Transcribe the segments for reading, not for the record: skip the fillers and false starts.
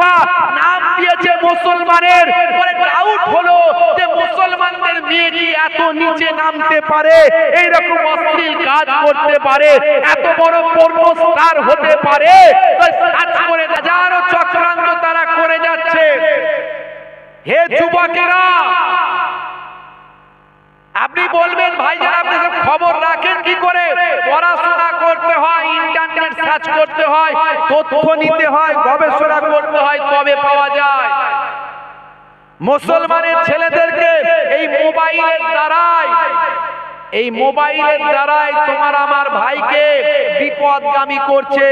খলিফা নাম দিয়েছে মুসলমানের। পরে ডাউট হলো যে মুসলমানদের মেয়ে কি এত নিচে নামতে পারে, এইরকম অশ্লীল কাজ করতে পারে, এত বড় পর্ন স্টার হতে পারে? সার্চ করে হাজারো চক্রান্ত তারা করে যাচ্ছে। হে যুবকেরা, আপনি বলবেন ভাইজান আপনি সব খবর রাখেন কি করে? পড়াশোনা করতে হয়, ইন্টারনেট সার্চ করতে হয়, তথ্য নিতে হয়, গবেষণা করতে হয়, তবে পাওয়া যায়। মুসলমানের ছেলেদেরকে এই মোবাইলের দ্বারাই তোমার আমার ভাইকে বিপদগামী করছে।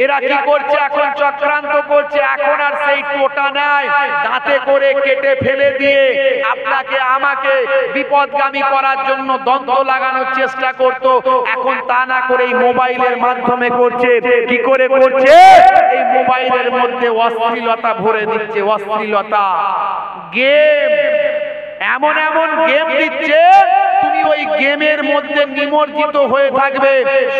এরা কি করছে? এখন চক্রান্ত করছে। এখন আর সেই টোটা নাই, দাঁতে করে কেটে ফেলে দিয়ে আপনাকে আমাকে বিপদগামী করার জন্য দ্বন্দ্ব লাগানোর চেষ্টা করত। এখন তা না করে এই মোবাইলের মাধ্যমে করছে। কি করে করছে? এই মোবাইলের মধ্যে অশ্লীলতা ভরে দিচ্ছে, অশ্লীলতা গেম, এমন এমন গেম দিচ্ছে, তুমি ওই গেমের মধ্যে নিমজ্জিত হয়ে থাকবে,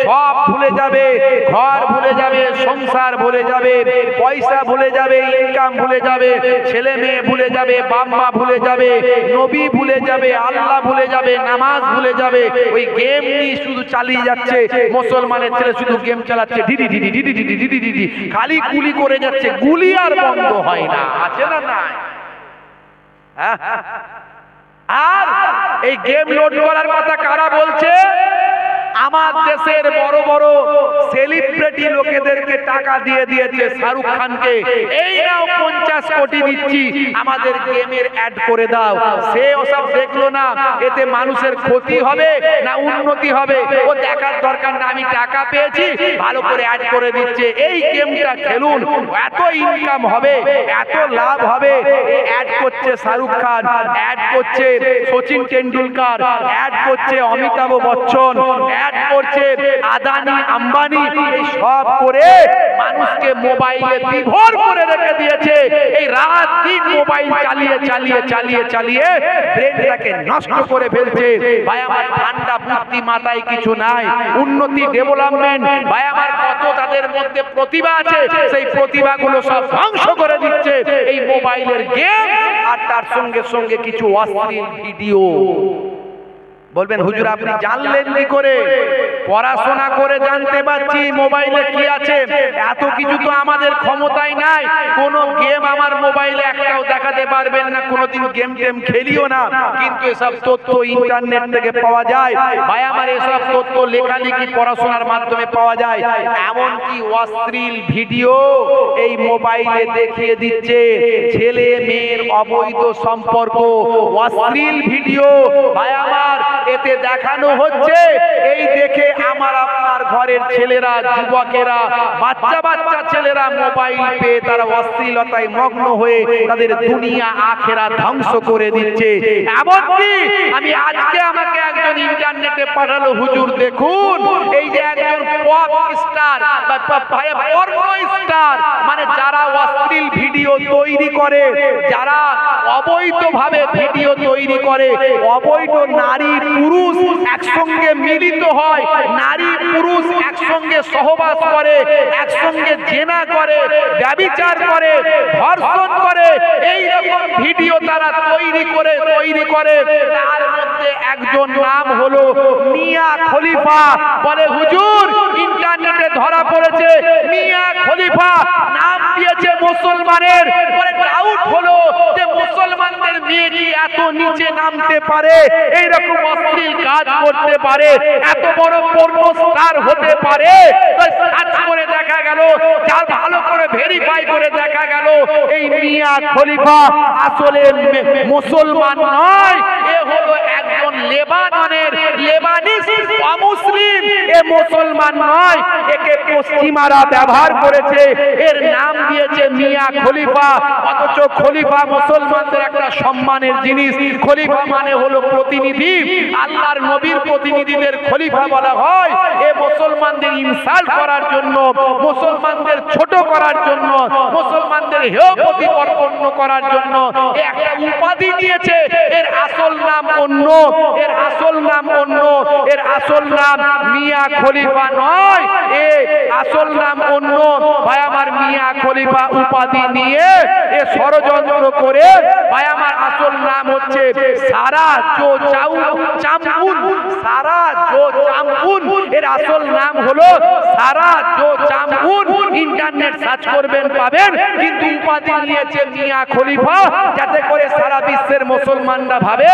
সব ভুলে যাবে, ঘর ভুলে যাবে, সংসার ভুলে যাবে, পয়সা ভুলে যাবে, ইনকাম ভুলে যাবে, ছেলে মেয়ে ভুলে যাবে, বাপ মা ভুলে যাবে, নবী ভুলে যাবে, আল্লাহ ভুলে যাবে, নামাজ ভুলে যাবে। ওই গেম নিয়ে শুধু চালিয়ে যাচ্ছে। মুসলমানের ছেলে শুধু গেম চালাচ্ছে, DD DD DD DD DD DD, খালি গুলি করে যাচ্ছে, গুলি আর বন্ধ হয় না। আছে না? নাই। আর এই গেম লোড করার কথা কারা বলছে? আমার দেশের বড় বড় সেলিব্রিটি লোকেদেরকে টাকা দিয়ে দিয়েছে। শাহরুখ খানকে, এই নাও 50 কোটি দিচ্ছি, আমাদের গেমের অ্যাড করে দাও। সে ওসব দেখলো না, এতে মানুষের ক্ষতি হবে না উন্নতি হবে ও দেখার দরকার না। আমি টাকা পেয়েছি, ভালো করে অ্যাড করে দিচ্ছে, এই গেমটা খেলুন, এত ইনকাম হবে, এত লাভ হবে। অ্যাড করছে শাহরুখ খান, অ্যাড করছে সচিন টেন্ডুলকার, অ্যাড করছে অমিতাভ বচ্চন, অ্যাড করছে আদানি আম্বানি, সব করে মানুষকে মোবাইলে বিভোর করে রেখে দিয়েছে। এই রাত দিন মোবাইল চালিয়ে চালিয়ে চালিয়ে চালিয়ে ব্রেনটাকে নষ্ট করে ফেলছে। ভাই আমার ঠান্ডা বুদ্ধি মাথায় কিছু নাই, উন্নতি ডেভেলপমেন্ট, ভাই আমার কত তাদের মধ্যে প্রতিভা আছে, সেই প্রতিভাগুলো সব ধ্বংস করে দিচ্ছে এই মোবাইলের গেম আর তার সঙ্গে সঙ্গে কিছু অশ্লীল ভিডিও। বলবেন হুজুর আপনি জানলেন কি করে? পড়াশোনা করে জানতে পারছি মোবাইলে কি আছে। এত কিছু তো আমাদের ক্ষমতায় নাই। কোন গেম আমার মোবাইলে একটাও দেখাতে পারবেন না, কোনোদিন গেম টেম খেলিও না, কিন্তু এসব তথ্য ইন্টারনেট থেকে পাওয়া যায়। ভাই আমার এসব তথ্য লেখালেখি পড়াশোনার মাধ্যমে পাওয়া যায়। এমনকি অশ্লীল ভিডিও এই মোবাইলে দেখিয়ে দিচ্ছে, ছেলে মেয়ের অবৈধ সম্পর্ক, অশ্লীল ভিডিও। ভাই আমার এতে দেখানো হচ্ছে, এই দেখে আমার আপনার ঘরের ছেলেরা, যুবকেরা, বাচ্চা বাচ্চা ছেলেরা মোবাইল পেয়ে তারা অশ্লীলতায় মগ্ন হয়ে তাদের দুনিয়া আখেরা ধ্বংস করে দিচ্ছে। এমনকি আমি আজকে আমাকে একজন ইন্টারনেটে পাঠালো, হুজুর দেখুন এই যে একজন পপ স্টার বা পর্ন স্টার, মানে যারা অশ্লীল ভিডিও তৈরি করে, যারা অবৈধভাবে ভিডিও তৈরি করে, অবৈধ নারী পুরুষ একসঙ্গে মিলিত হয়, নারী পুরুষ একসঙ্গে সহবাস করে, একসঙ্গে জেনা করে, ব্যভিচার করে, ধর্ষণ করে, এই রকম ভিডিও তারা তৈরি করে। তার মধ্যে একজন নাম হলো মিয়া খলিফা। বলে হুজুর ইন্টারনেটে ধরা পড়েছে, মিয়া খলিফা নাম দিয়েছে মুসলমানের। পরে ডাউট হলো যে মুসলমানদের মেয়ে কি এত নিচে নামতে পারে, এইরকম অশ্লীল কাজ করতে পারে, এত বড় পর্ন স্টার হতে পারে? সার্চ করে দেখা গেল, যার ভালো করে ভেরিফাই করে দেখা গেল এই মিয়া খলিফা আসলে মুসলমান নয়, এ হলো একজন লেবানিস অমুসলিম, এ মুসলমান নয়, একে পশ্চিমারা ব্যবহার করেছে, এর নাম দিয়েছে মিয়া খলিফা। অথচ খলিফা মুসলমানদের একটা সম্মানের জিনিস। খলিফা মানে হলো প্রতিনিধি, আল্লাহর নবীর প্রতিনিধিদের খলিফা বলা হয়। এ মুসলমানদের ইনসাল্ট করার জন্য, মুসলমানদের ছোট করার জন্য, মুসলমানদের হেয় প্রতিপন্ন করার জন্য একটা উপাধি নিয়েছে। এর আসল নাম অন্য, এর আসল নাম অন্য, এর আসল নাম মিয়া খলিফা নয়, এ আসল নাম অন্য। ভাই আমার মিয়া খলিফা উপাধি নিয়ে এ ষড়যন্ত্র করে ভাই আমার আসল নাম হচ্ছে সারা জো চামুন। সারা জো চামুন এর আসল নাম হলো সারা জো চামুন। ইন্টারনেট সার্চ করবেন পাবেন, কিন্তু উপাধি নিয়েছে মিয়া খলিফা, যাতে করে সারা বিশ্বের মুসলমানরা ভাবে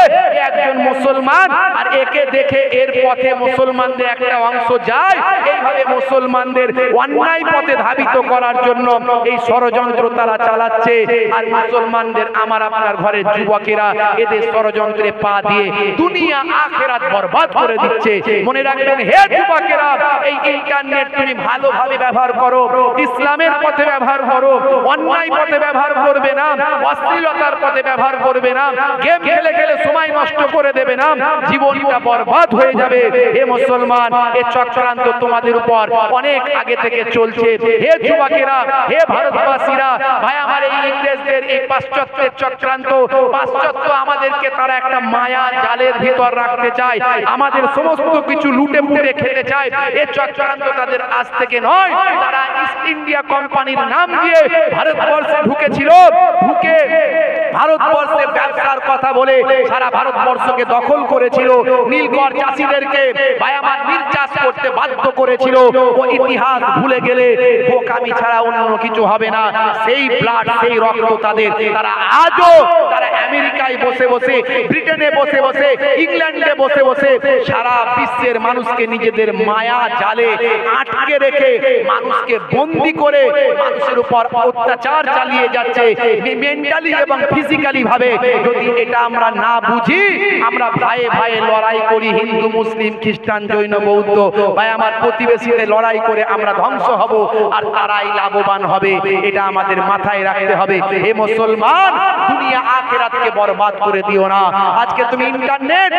একজন মুসলমান, আর একে দেখে এর পথে মুসলমানদের একটা অংশ যায়। এইভাবে মুসলমানদের অন্যায় পথে ধাবিত করার জন্য এই ষড়যন্ত্র তারা চালাচ্ছে। আর মুসলমানদের আমার আপনার ঘরের যুবকেরা এদের ষড়যন্ত্রে পা দিয়ে দুনিয়া আখিরাত বরবাদ করে দিচ্ছে। মনে রাখবেন হে যুবকেরা, এই ইন্টারনেট তুমি ভালোভাবে ব্যবহার করো, ইসলামের পথে ব্যবহার করো, অন্যায় পথে ব্যবহার করবে না, অশ্লীলতার পথে ব্যবহার করবে না, গেম খেলে খেলে সময় নষ্ট করে দেবে না, জীবনটা বরবাদ হয়ে যাবে। হে মুসলমান, এই চক্রান্ত তোমাদের উপর অনেক আগে থেকে চলছে। হে যুবকেরা, হে ভারতবাসীরা, ভাই আমার এই ইংরেজদের এই পাশ্চাত্যের চক্রান্ত, পাশ্চাত্য আমাদেরকে তারা একটা মায়া জালের ভিতর রাখতে চায়, আমাদের সমস্ত কিছু লুটে পুটে খেতে চায়। এই চক্রান্ত তাদের আজ থেকে নয়, তারা ইস্ট ইন্ডিয়া কোম্পানির নাম দিয়ে ভারতবর্ষে ঢুকেছিল, ঢুকে ভারতবর্ষে ব্যবসার কথা বলে সারা ভারতবর্ষকে দখল করেছিল, নীলকর চাষীদেরকে ভাই আমার নীল চাষ করতে বাধ্য করেছিল। ও ইতিহাস ভুলে গেলে বোকামি ছাড়া অন্য কিছু হবে না। সেই ব্লাড, সেই রক্ত তাদের, তারা আজও তারা আমেরিকায় বসে বসে, ব্রিটেনে বসে বসে, ইংল্যান্ডে বসে বসে সারা বিশ্বের মানুষকে নিজেদের মায়া জালে আটকে রেখে মানুষকে বন্দী করে মানুষের উপর অত্যাচার চালিয়ে যাচ্ছে মেন্টালি এবং ফিজিক্যালি ভাবে। যদি এটা আমরা না বুঝি, আমরা ভাইয়ে ভাইয়ে লড়াই করি, হিন্দু মুসলিম খ্রিস্টান জৈন বৌদ্ধ ভাই আমার প্রতিবেশীদের লড়াই করে আমরা ধ্বংস হব, আর তারাই লাভবান হবে। এটা আমাদের মাথায় রাখতে হবে। হে মুসলমান, দুনিয়া আখিরাতকে বরবাদ করে দিও না। আজকে তুমি ইন্টারনেট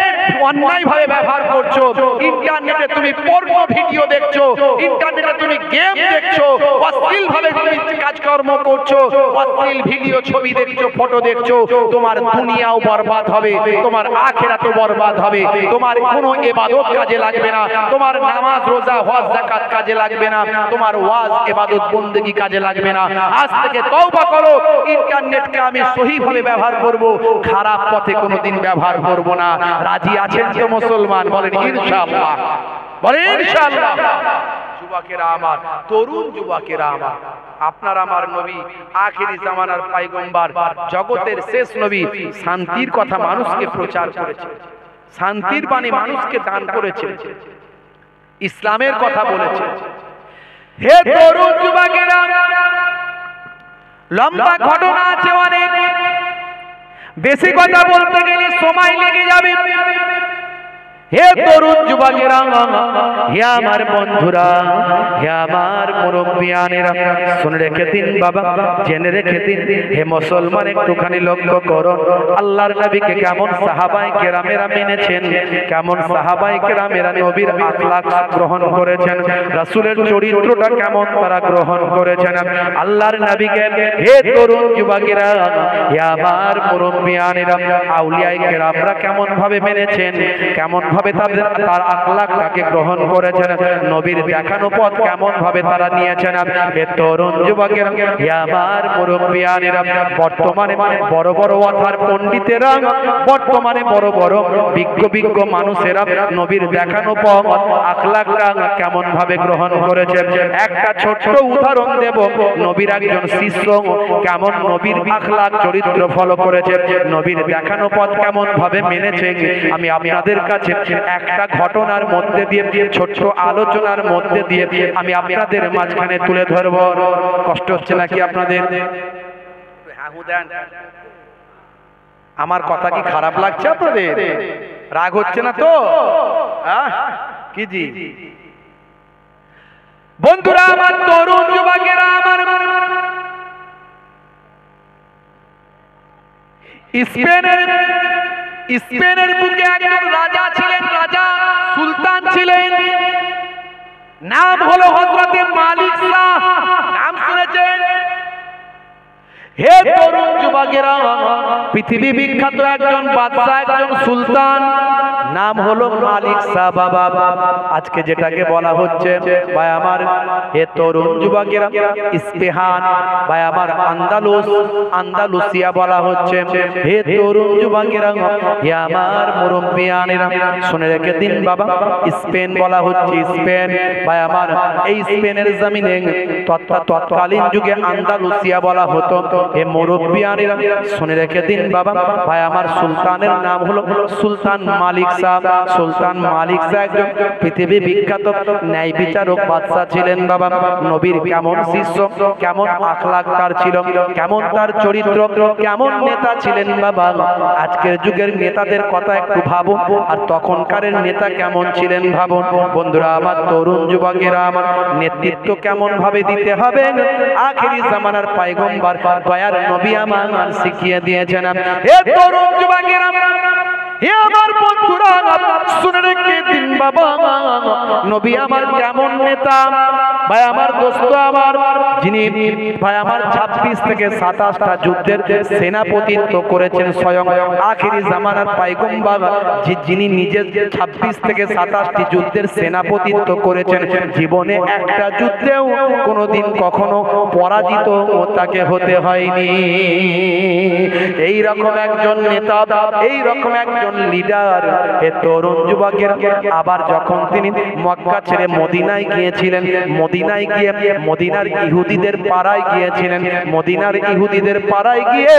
অন্যায় ভাবে ব্যবহার করছো, ইন্টারনেটে তুমি পর্ন ভিডিও দেখছো, ইন্টারনেটে তুমি গেম দেখছো, অশ্লীল ভাবে তুমি কাজকর্ম করছো, অশ্লীল ভিডিও ছবি দেখছো, ফটো দেখছো, তোমার দুনিয়াও বরবাদ হবে, তোমার আখিরাতও বরবাদ হবে। তোমার কোনো ইবাদত কাজে লাগবে না, তোমার নামাজ রোজা হজ যাকাত কাজে লাগবে না, তোমার ওয়াজ ইবাদত বندگی কাজে লাগবে না। আজ থেকে তওবা করো, ইন্টারনেটকে আমি সহিভাবে ব্যবহার করব, খারাপ পথে কোনোদিন ব্যবহার করব না। রাজি আছেন তো মুসলমান? বলেন ইনশাআল্লাহ, বলেন ইনশাআল্লাহ। যুবকেরা আমার, তরুণ যুবকেরা আমার, আপনার আমার নবী আখেরি জামানার পয়গম্বর, জগতের শেষ নবী শান্তির কথা মানুষকে প্রচার করেছে, শান্তির বাণী মানুষকে দান করেছে, ইসলামের কথা বলেছে। হে তরুণ যুবকেরা, লম্বা ঘটনা আছে অনেক, বেশি কথা বলতে গেলে সময় লেগে যাবে। হে তরুণ যুবকেরা, হে আমার বন্ধুরা, হে আমার মুরব্বিয়ানেরা, শুনে রেখে দিন বাবা, জেনে রেখে দিন। হে মুসলমান, একটুখানি লক্ষ্য করো আল্লাহর নবীকে কেমন সাহাবায়ে কেরামেরা মেনেছেন, কেমন সাহাবায়ে কেরামেরা নবীর আখলাক গ্রহণ করেছেন, রাসূলের চরিত্রটা কেমন তারা গ্রহণ করেছেন, আল্লাহর নবীকে। হে তরুণ যুবকেরা, হে আমার মুরব্বিয়ানেরা, আউলিয়ায়ে কেরামরা কেমন ভাবে মেনেছেন, কেমন ভাবে তার আখলাকটাকে গ্রহণ করেছেন, নবীর দেখানো পথ কেমন ভাবে তারা নিয়েছেন। হে তরুণ যুবকেরা, হে আমার মুরব্বিয়ানেরা, বর্তমানে বড় বড় ওয়াথার পণ্ডিতেরা, বর্তমানে বড় বড় বিজ্ঞ মানুষেরা নবীর দেখানো পথ আখলাকটা কেমন ভাবে গ্রহণ করেছে। একটা ছোট্ট উদাহরণ দেব, নবীর একজন শিষ্য কেমন নবীর আখলাক চরিত্র ফলো করেছে, নবীর দেখানো পথ কেমন ভাবে মেনেছে। আমি আপনাদের কাছে একটা ঘটনার মধ্যে দিয়ে, ছোট্ট আলোচনার মধ্যে দিয়ে আমি আপনাদের মাঝখানে তুলে ধরব। কষ্ট হচ্ছে নাকি আপনাদের? আমার কথা কি খারাপ লাগছে আপনাদের? রাগ হচ্ছে না তো? কি জি বন্ধুরা আমার, তরুণ যুবকেরা আমার, স্পেনের বুকে একজন রাজা ছিলেন, রাজা সুলতান ছিলেন, নাম হলো হযরত মালিক শাহ। নাম শুনেছেন? হে তরুণ যুবকেরা, পৃথিবী বিখ্যাত একজন বাদশা, একজন সুলতান, নাম হলো মালিক শাহ বাবা। আজকে যেটাকে বলা হচ্ছে ভাই আমার, হে তরুণ যুবকেরা, ইস্পেহান ভাই আমার, আন্দালুসিয়া বলা হচ্ছে। হে তরুণ যুবকেরা, হে আমার মুরব্বিয়ানেরা, শুনে রেখে দিন বাবা, স্পেন বলা হচ্ছে। স্পেন ভাই আমার, এই স্পেনের জমিনে তৎকালীন যুগে আন্দালুসিয়া বলা হতো। হে মুরব্বিয়ানেরা, শুনে রেখে দিন বাবা, ভাই আমার, সুলতানের নাম হলো সুলতান মালিক শাহ। সুলতান মালিক শাহ একজন পৃথিবী বিখ্যাত ন্যায় বিচারক বাদশা ছিলেন বাবা। নবীর কেমন শিষ্য, কেমন আখলাক তার ছিল, কেমন তার চরিত্র, কেমন নেতা ছিলেন বাবা। আজকের যুগের নেতাদের কথা একটু ভাবো, আর তখনকার নেতা কেমন ছিলেন ভাবো। বন্ধুরা আমার, তরুণ যুবকেরা আমার, নেতৃত্ব কেমন ভাবে দিতে হবে আখেরি জামানার পয়গম্বর দয়ার নবী আমার শিখিয়ে দিয়েছেন। হে তরুণ যুবকেরা, হে আমার বন্ধুরা, শুনে রেখে দিন বাবা, নবী আমার কেমন নেতা ভাই আমার, দোস্ত আমার, যিনি ভাই আমার 26 থেকে 27টা যুদ্ধের সেনাপতিত্ব করেছেন স্বয়ং আখেরি জামানার পয়গম্বর, যিনি নিজে 26 থেকে 27টি যুদ্ধের সেনাপতিত্ব করেছেন। জীবনে একটা যুদ্ধেও কোনোদিন কখনো পরাজিত তাকে হতে হয়নি। এই রকম একজন নেতা, এই রকম একজন লিডার। এ তরুণ যুবকের আবার যখন তিনি মক্কা ছেড়ে মদিনায় গিয়েছিলেন, মদিনায় গিয়ে মদিনার ইহুদিদের পাড়ায় গিয়েছিলেন। মদিনার ইহুদিদের পাড়ায় গিয়ে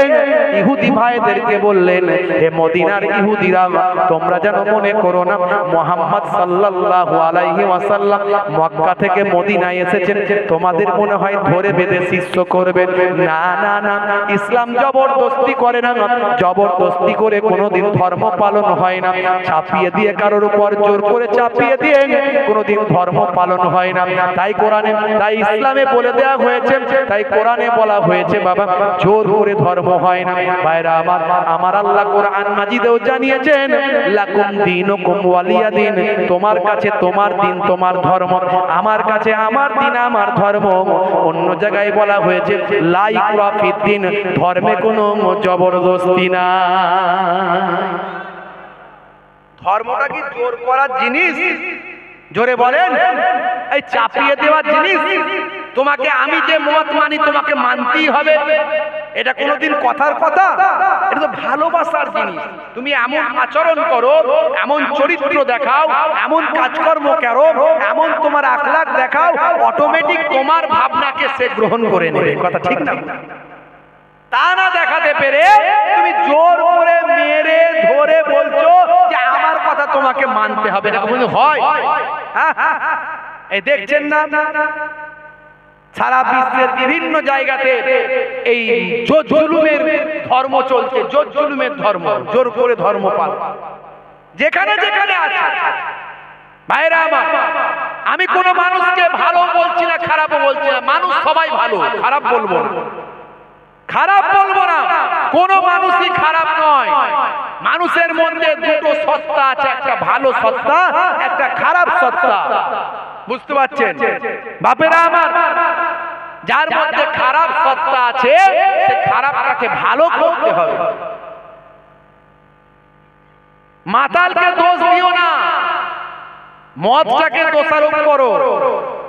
ইহুদি ভাইদেরকে বললেন, হে মদিনার ইহুদিরা, তোমরা যেন মনে করো না মুহাম্মদ সাল্লাল্লাহু আলাইহি ওয়াসাল্লাম মক্কা থেকে মদিনায় এসেছেন, তোমাদের মনে হয় ধরে বেঁধে শিষ্য করবেন। না না না, ইসলাম জবরদস্তি করে না, জবরদস্তি করে কোনোদিন ধর্ম পালন হয় না। চাপিয়ে দিয়ে কারোর উপর জোর করে চাপিয়ে দিয়ে কোনোদিন ধর্ম পালন হয় না। তাই কোরআনে, তাই ইসলামে বলে দেওয়া হয়েছে, তাই কোরআনে বলা হয়েছে বাবা, জোর করে ধর্ম হয় না। ভাইরা আমার, আমার আল্লাহ কোরআন মাজিদেও জানিয়েছেন, লাকুম দীনুকুম ওয়ালিয়া দিন, তোমার কাছে তোমার দিন তোমার ধর্ম, আমার কাছে আমার দিন আমার ধর্ম। অন্য জায়গায় বলা হয়েছে লা ইকরাহা ফিদ্দিন, ধর্মে কোনো জবরদস্তি না। ধর্মটা কি জোর করার জিনিস? জোরে বলেন, এই চাপিয়ে দেওয়ার জিনিস? তোমাকে আমি যে মত মানি তোমাকে মানতেই হবে, এটা কোনোদিন কথার কথা? এটা তো ভালোবাসার জিনিস। তুমি এমন আচরণ করো, এমন চরিত্র দেখাও, এমন কাজকর্ম করো, এমন তোমার আখলাক দেখাও, অটোমেটিক তোমার ভাবনাকে সে গ্রহণ করে নেবে। কথা ঠিক না? তা না দেখাতে পেরে তুমি জোর করে মেরে ধরে বলছো যে আমার কথা তোমাকে মানতে হবে। এটা কোনো হয়? এই দেখছেন না, সারা বিশ্বের বিভিন্ন জায়গাতে এই জোর জুলুমের ধর্ম চলছে, জোর জুলুমের ধর্ম, জোর করে ধর্ম পালন যেখানে যেখানে আছে। ভাইরা আমার, আমি কোনো মানুষকে ভালো বলছি না, খারাপও বলছি না, মানুষ সবাই ভালো, খারাপ বলবো না, খারাপ বলবো না, কোন মানুষই খারাপ নয়। মানুষের মধ্যে দুটো সত্তা আছে, একটা ভালো সত্তা, একটা খারাপ সত্তা। বুঝতে পারছেন বাপেরা আমার? যার মধ্যে খারাপ সত্তা আছে, সে খারাপটাকে ভালো করতে হবে। মাতালকে দোষ দিও না, মদটাকে দোষারোপ করো।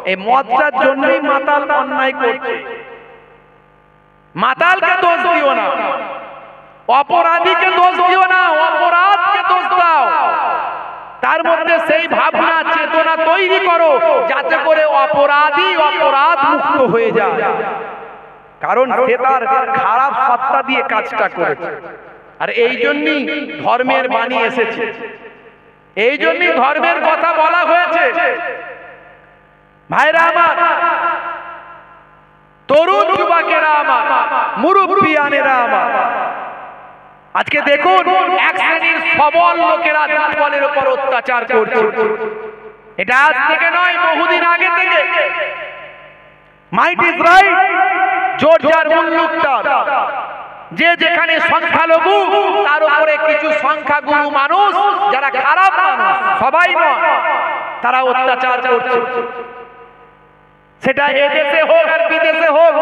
এই মদটার জন্যই মাতাল অন্যায় করছে। মাতালকে দোষ দিও না, অপরাধীকে দোষ দিও না, অপরাধকে দোষ দাও। তার মধ্যে সেই ভাবনা চেতনা তৈরি করো যাতে করে অপরাধী অপরাধ মুক্ত হয়ে যায়। কারণ সে তার খারাপ সত্তা দিয়ে কাজটা করেছে। আর এই জন্যই ধর্মের বাণী এসেছে, এই জন্যই ধর্মের কথা বলা হয়েছে। ভাইরা আমার, তরুণ যুবকেরা আমার, মুরব্বিয়ানেরা আমার, আজকে দেখুন এক শ্রেণীর সবল লোকেরা দুর্বলের উপর অত্যাচার করছে। এটা আজ থেকে নয়, বহুদিন আগে থেকে। মাইট ইজ রাইট, জর্জার মুল্লুকটার, যে যেখানে সংখ্যালঘু তার উপরে কিছু সংখ্যাগুরু মানুষ যারা খারাপ মানুষ, সবাই নয়, তারা অত্যাচার করছে। সেটা এদেশে হোক আর বিদেশে হোক,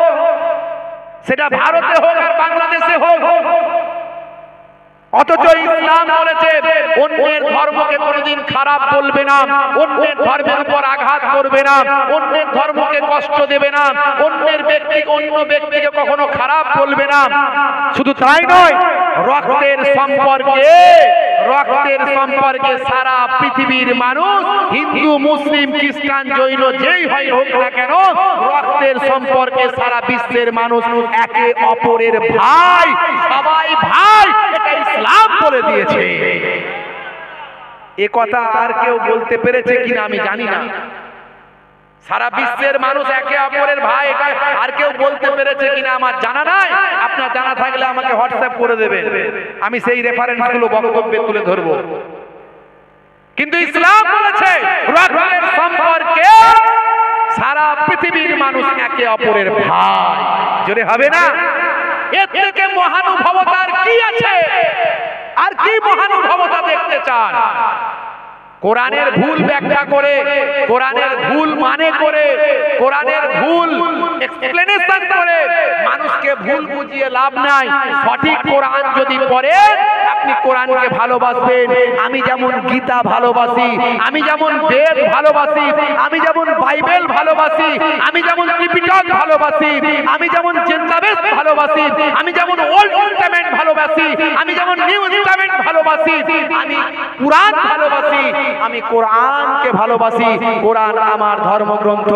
সেটা ভারতে হোক আর বাংলাদেশে হোক। অথচ ইসলাম বলেছে অন্যের ধর্মকে কোনোদিন খারাপ বলবে না, অন্যের ধর্মের উপর আঘাত করবে না, অন্যের ধর্মকে কষ্ট দেবে না, অন্য ব্যক্তিকে কখনো খারাপ বলবে না। শুধু তাই নয়, রক্তের সম্পর্কে সারা পৃথিবীর মানুষ, হিন্দু মুসলিম খ্রিস্টান জৈন যেই হয় হোক না কেন, রক্তের সম্পর্কে সারা বিশ্বের মানুষ একে অপরের ভাই, সবাই ভাই, এটা ইসলাম বলে দিয়েছে। এ কথা আর কেউ বলতে পেরেছে কিনা আমি জানি না। সারা বিশ্বের মানুষ একে অপরের ভাই, এটা আর কেউ বলতে পেরেছে কিনা আমার জানা নাই। আপনার জানা থাকলে আমাকে হোয়াটসঅ্যাপ করে দেবেন, আমি সেই রেফারেন্স গুলো বক্তব্যে তুলে ধরবো। কিন্তু ইসলাম বলেছে রক্তের সম্পর্কে সারা পৃথিবীর মানুষ একে অপরের ভাই। জোরে হবে না? এর থেকে মহানুভবতার কি আছে? আর কি মহানুভবতা দেখতে চান? কোরআনের ভুল ব্যাখ্যা করে, কোরআনের ভুল মানে করে, কোরআনের ভুল এক্সপ্লেনেশন করে মানুষকে ভুল বুঝিয়ে লাভ নাই। সঠিক কোরআন যদি পড়েন, আপনি কোরআনকে ভালোবাসবেন। আমি যেমন গীতা ভালোবাসি, আমি যেমন বেদ ভালোবাসি, আমি যেমন বাইবেল ভালোবাসি, আমি যেমন ত্রিপিটক ভালোবাসি, আমি যেমন জিন্দাবেদ ভালোবাসি, আমি যেমন ওল্ড টেস্টামেন্ট ভালোবাসি, আমি যেমন নিউ টেস্টামেন্ট ভালোবাসি, আমি কোরআন ভালোবাসি, আমি কোরআনকে ভালোবাসি। কোরআন আমার ধর্মগ্রন্থ,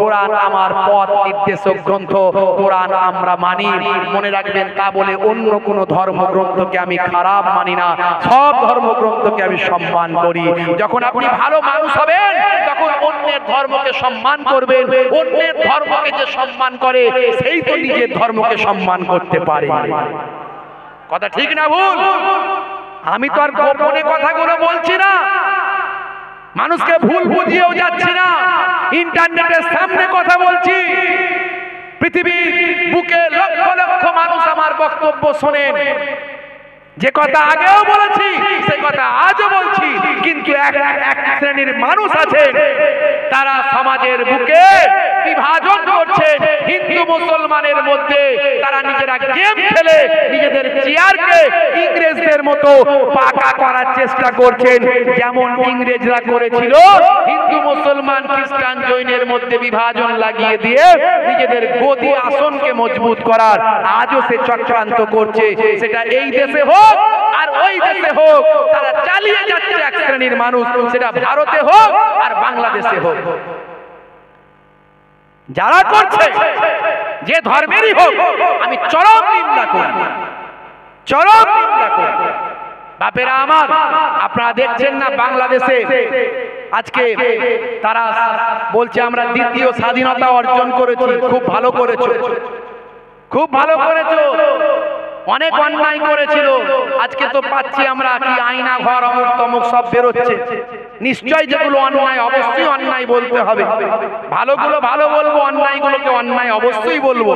কোরআন আমার পথ নির্দেশক গ্রন্থ, কোরআন আমরা মানি। মনে রাখবেন, তা বলে অন্য কোন ধর্মগ্রন্থকে আমি খারাপ মানি না, সব ধর্মগ্রন্থকে আমি সম্মান করি। যখন আপনি ভালো মানুষ হবেন, তখন অন্যের ধর্মকে সম্মান করবেন। অন্যের ধর্মকে যে সম্মান করে, সেই তো নিজের ধর্মকে সম্মান করতে পারে। কথা ঠিক না ভুল? আমি তো আর গোপনে কথাগুলো বলছি না, মানুষকে ভুল বুঝিয়েও যাচ্ছি না, ইন্টারনেটের সামনে কথা বলছি। পৃথিবীর বুকে লক্ষ লক্ষ মানুষ আমার বক্তব্য শোনেন। যে কথা আগেও বলেছি, সে কথা আজও বলছি। কিন্তু এক শ্রেণীর মানুষ আছেন, তারা সমাজের বুকে বিভাজন করছেন হিন্দু মুসলমানের মধ্যে। তারা নিজেরা গেম খেলে নিজেদের চেয়ারকে ইংরেজদের মতো পাকা করার চেষ্টা করছেন, যেমন ইংরেজরা করেছিল হিন্দু মুসলমান খ্রিস্টান জৈনের মধ্যে বিভাজন লাগিয়ে দিয়ে নিজেদের গদি আসনকে মজবুত করার। আজও সে চক্রান্ত করছে, সেটা এই দেশে হোক আর ওই দেশে হোক, তারা চালিয়ে যাচ্ছে এক শ্রেণীর মানুষ, সেটা ভারতে হোক আর বাংলাদেশে হোক। যারা করছে, যে ধর্মেরই হোক, আমি চরম নিন্দা করি, চরম নিন্দা করি। বাপেরা আমার, আপনারা দেখছেন না বাংলাদেশে আজকে তারা বলছে আমরা দ্বিতীয় স্বাধীনতা অর্জন করেছি। খুব ভালো করেছো, খুব ভালো করেছো। অনেক অন্যায় করেছিল, আজকে তো পাচ্ছি আমরা কি আয়না ঘর অমুক তমুক সব বেরোচ্ছে। নিশ্চয় যেগুলো অন্যায়, অবশ্যই অন্যায় বলতে হবে। ভালোগুলো ভালো বলবো, অন্যায়গুলোকে অন্যায় অবশ্যই বলবো।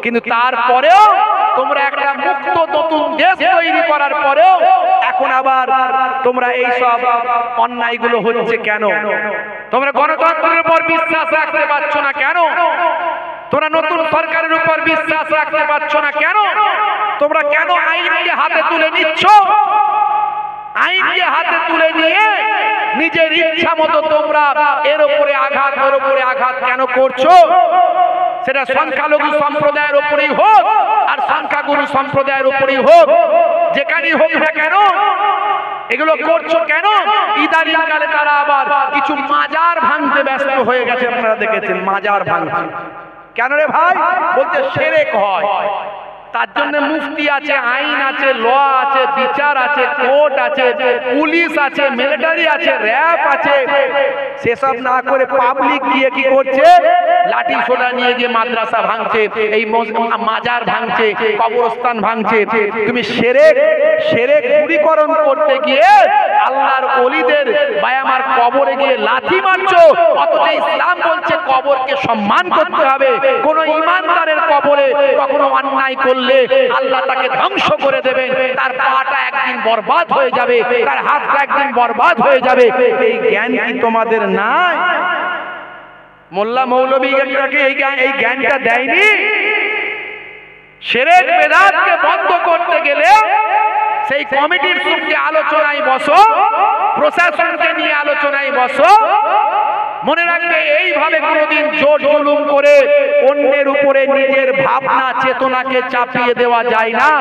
কিন্তু তারপরেও তোমরা একটা মুক্ত নতুন দেশ তৈরি করার পরেও এখন আবার তোমরা এই সব অন্যায়গুলো হচ্ছে কেন? তোমরা গণতন্ত্রের উপর বিশ্বাস রাখতে পারছো না কেন? তোমরা নতুন সরকারের উপর বিশ্বাস রাখতে পারছো না কেন? তোমরা কেন আইনকে হাতে তুলে নিচ্ছ? আইনকে হাতে তুলে নিয়ে নিজের ইচ্ছা মতো তোমরা এর উপরে আঘাত, ওর উপরে আঘাত কেন করছো? সেটা সংখ্যালঘু সম্প্রদায়ের উপরেই হোক আর সংখ্যাগুরু সম্প্রদায়ের উপরেই হোক, যেখানেই হোক না কেন এগুলো করছো কেন? ইদানিং কালে তারা আবার কিছু মাজার ভাঙতে ব্যস্ত হয়ে গেছে। আপনারা দেখেছেন মাজার ভাঙছে কেন রে ভাই? বলতে শিরক হয়, তার জন্য মুফতি আছে, আইন আছে, ল আছে, বিচার আছে, কোর্ট আছে, পুলিশ আছে, মিলিটারি আছে, র‍্যাব আছে। সেসব না করে পাবলিক গিয়ে কি করছে? লাঠি সোটা নিয়ে গিয়ে মাদ্রাসা ভাঙছে, এই মাজার ভাঙছে, কবরস্থান ভাঙছে। তুমি শিরক দূরীকরণ করতে গিয়ে আল্লাহর ওলিদের ভাই আমার কবরে গিয়ে লাঠি মারছো। অথচ ইসলাম বলছে কবরকে সম্মান করতে হবে। কোন ঈমানদারের কবরে কখনো অন্যায় করলে আল্লাহ তাকে ধ্বংস করে দেবেন, তার পাটা একদিন বরবাদ হয়ে যাবে, তার হাতটা একদিন বরবাদ হয়ে যাবে। এই জ্ঞান কি তোমাদের নাই? মোল্লা মৌলবীকে এই জ্ঞানটা দেয়নি? শিরক বেদাতকে বন্ধ করতে গেলে সেই কমিটির সঙ্গে আলোচনায় বসো, প্রশাসনকে নিয়ে আলোচনায় বসো। মনে রাখবে এইভাবে কোনোদিন জোর জুলুম করে অন্যের উপরে নিজের ভাবনা চেতনাকে চাপিয়ে দেওয়া যায় না।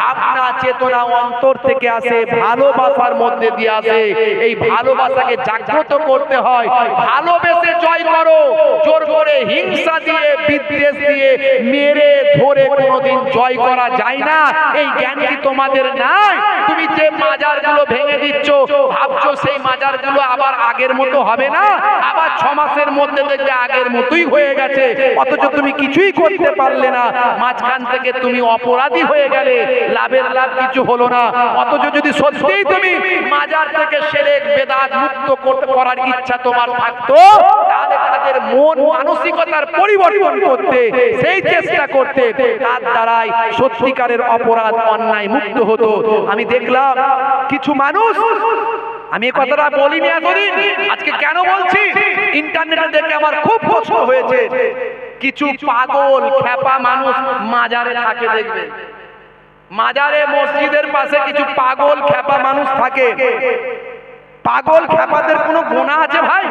ভাবনা চেতনা অন্তর থেকে আসে, ভালোবাসার মধ্যে দিয়ে আসে। এই ভালোবাসাকে জাগ্রত করতে হয়। ভালোবেসে জয় করো, জোর করে হিংসা দিয়ে বিদ্বেষ দিয়ে মেরে ধরে কোনোদিন জয় করা যায় না। এই জ্ঞান কি তোমাদের নাই? তুমি যে মাজারগুলো ভেঙে দিচ্ছ, ভাবছো সেই মাজারগুলো আবার আগের মতো হবে না, আবার 6 মাসের মধ্যে দেখবে আগের মতোই হয়ে গেছে, অথচ তুমি কিছুই করতে পারলে না। মাঝখান থেকে তুমি অপরাধী হয়ে গেলে, লাভের লাভ কিছু হলো না। অথচ যদি সত্যিই তুমি মাজার থেকে শিরক বেদাত মুক্ত করার ইচ্ছা তোমার থাকতো, তাহলে তাদের মন মানসিকতার পরিবর্তন করতে, সেই চেষ্টা করতে, তার দ্বারাই সত্যিকারের অপরাধ অন্যায় মুক্ত হতো। আমি দেখলাম কিছু মানুষ, আমি এই কথাটা বলিনি এতদিন, আজকে কেন বলছি, ইন্টারনেটে দেখে আমার খুব কষ্ট হয়েছে। কিছু পাগল খ্যাপা মানুষ মাজারে থাকে, দেখবে মাজারে মসজিদের পাশে কিছু পাগল খ্যাপা মানুষ থাকে। পাগল খ্যাপাদের কোনো গুনাহ আছে ভাই?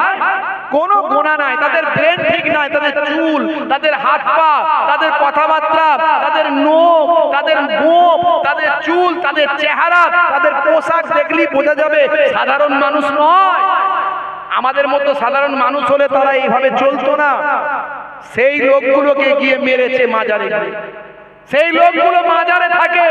কোনো গুনাহ নাই। তাদের ব্রেন ঠিক নাই, তাদের চুল, তাদের হাত পা, তাদের কথাবার্তা, তাদের নখ, তাদের মুখ, তাদের চুল, তাদের চেহারা, তাদের পোশাক দেখলেই বোঝা যাবে সাধারণ মানুষ নয়। আমাদের মতো সাধারণ মানুষ হলে তারা এইভাবে চলতো না। সেই লোকগুলোকে গিয়ে মেরেছে মাজারে গিয়ে। সেই লোকগুলো মাজারে থাকে,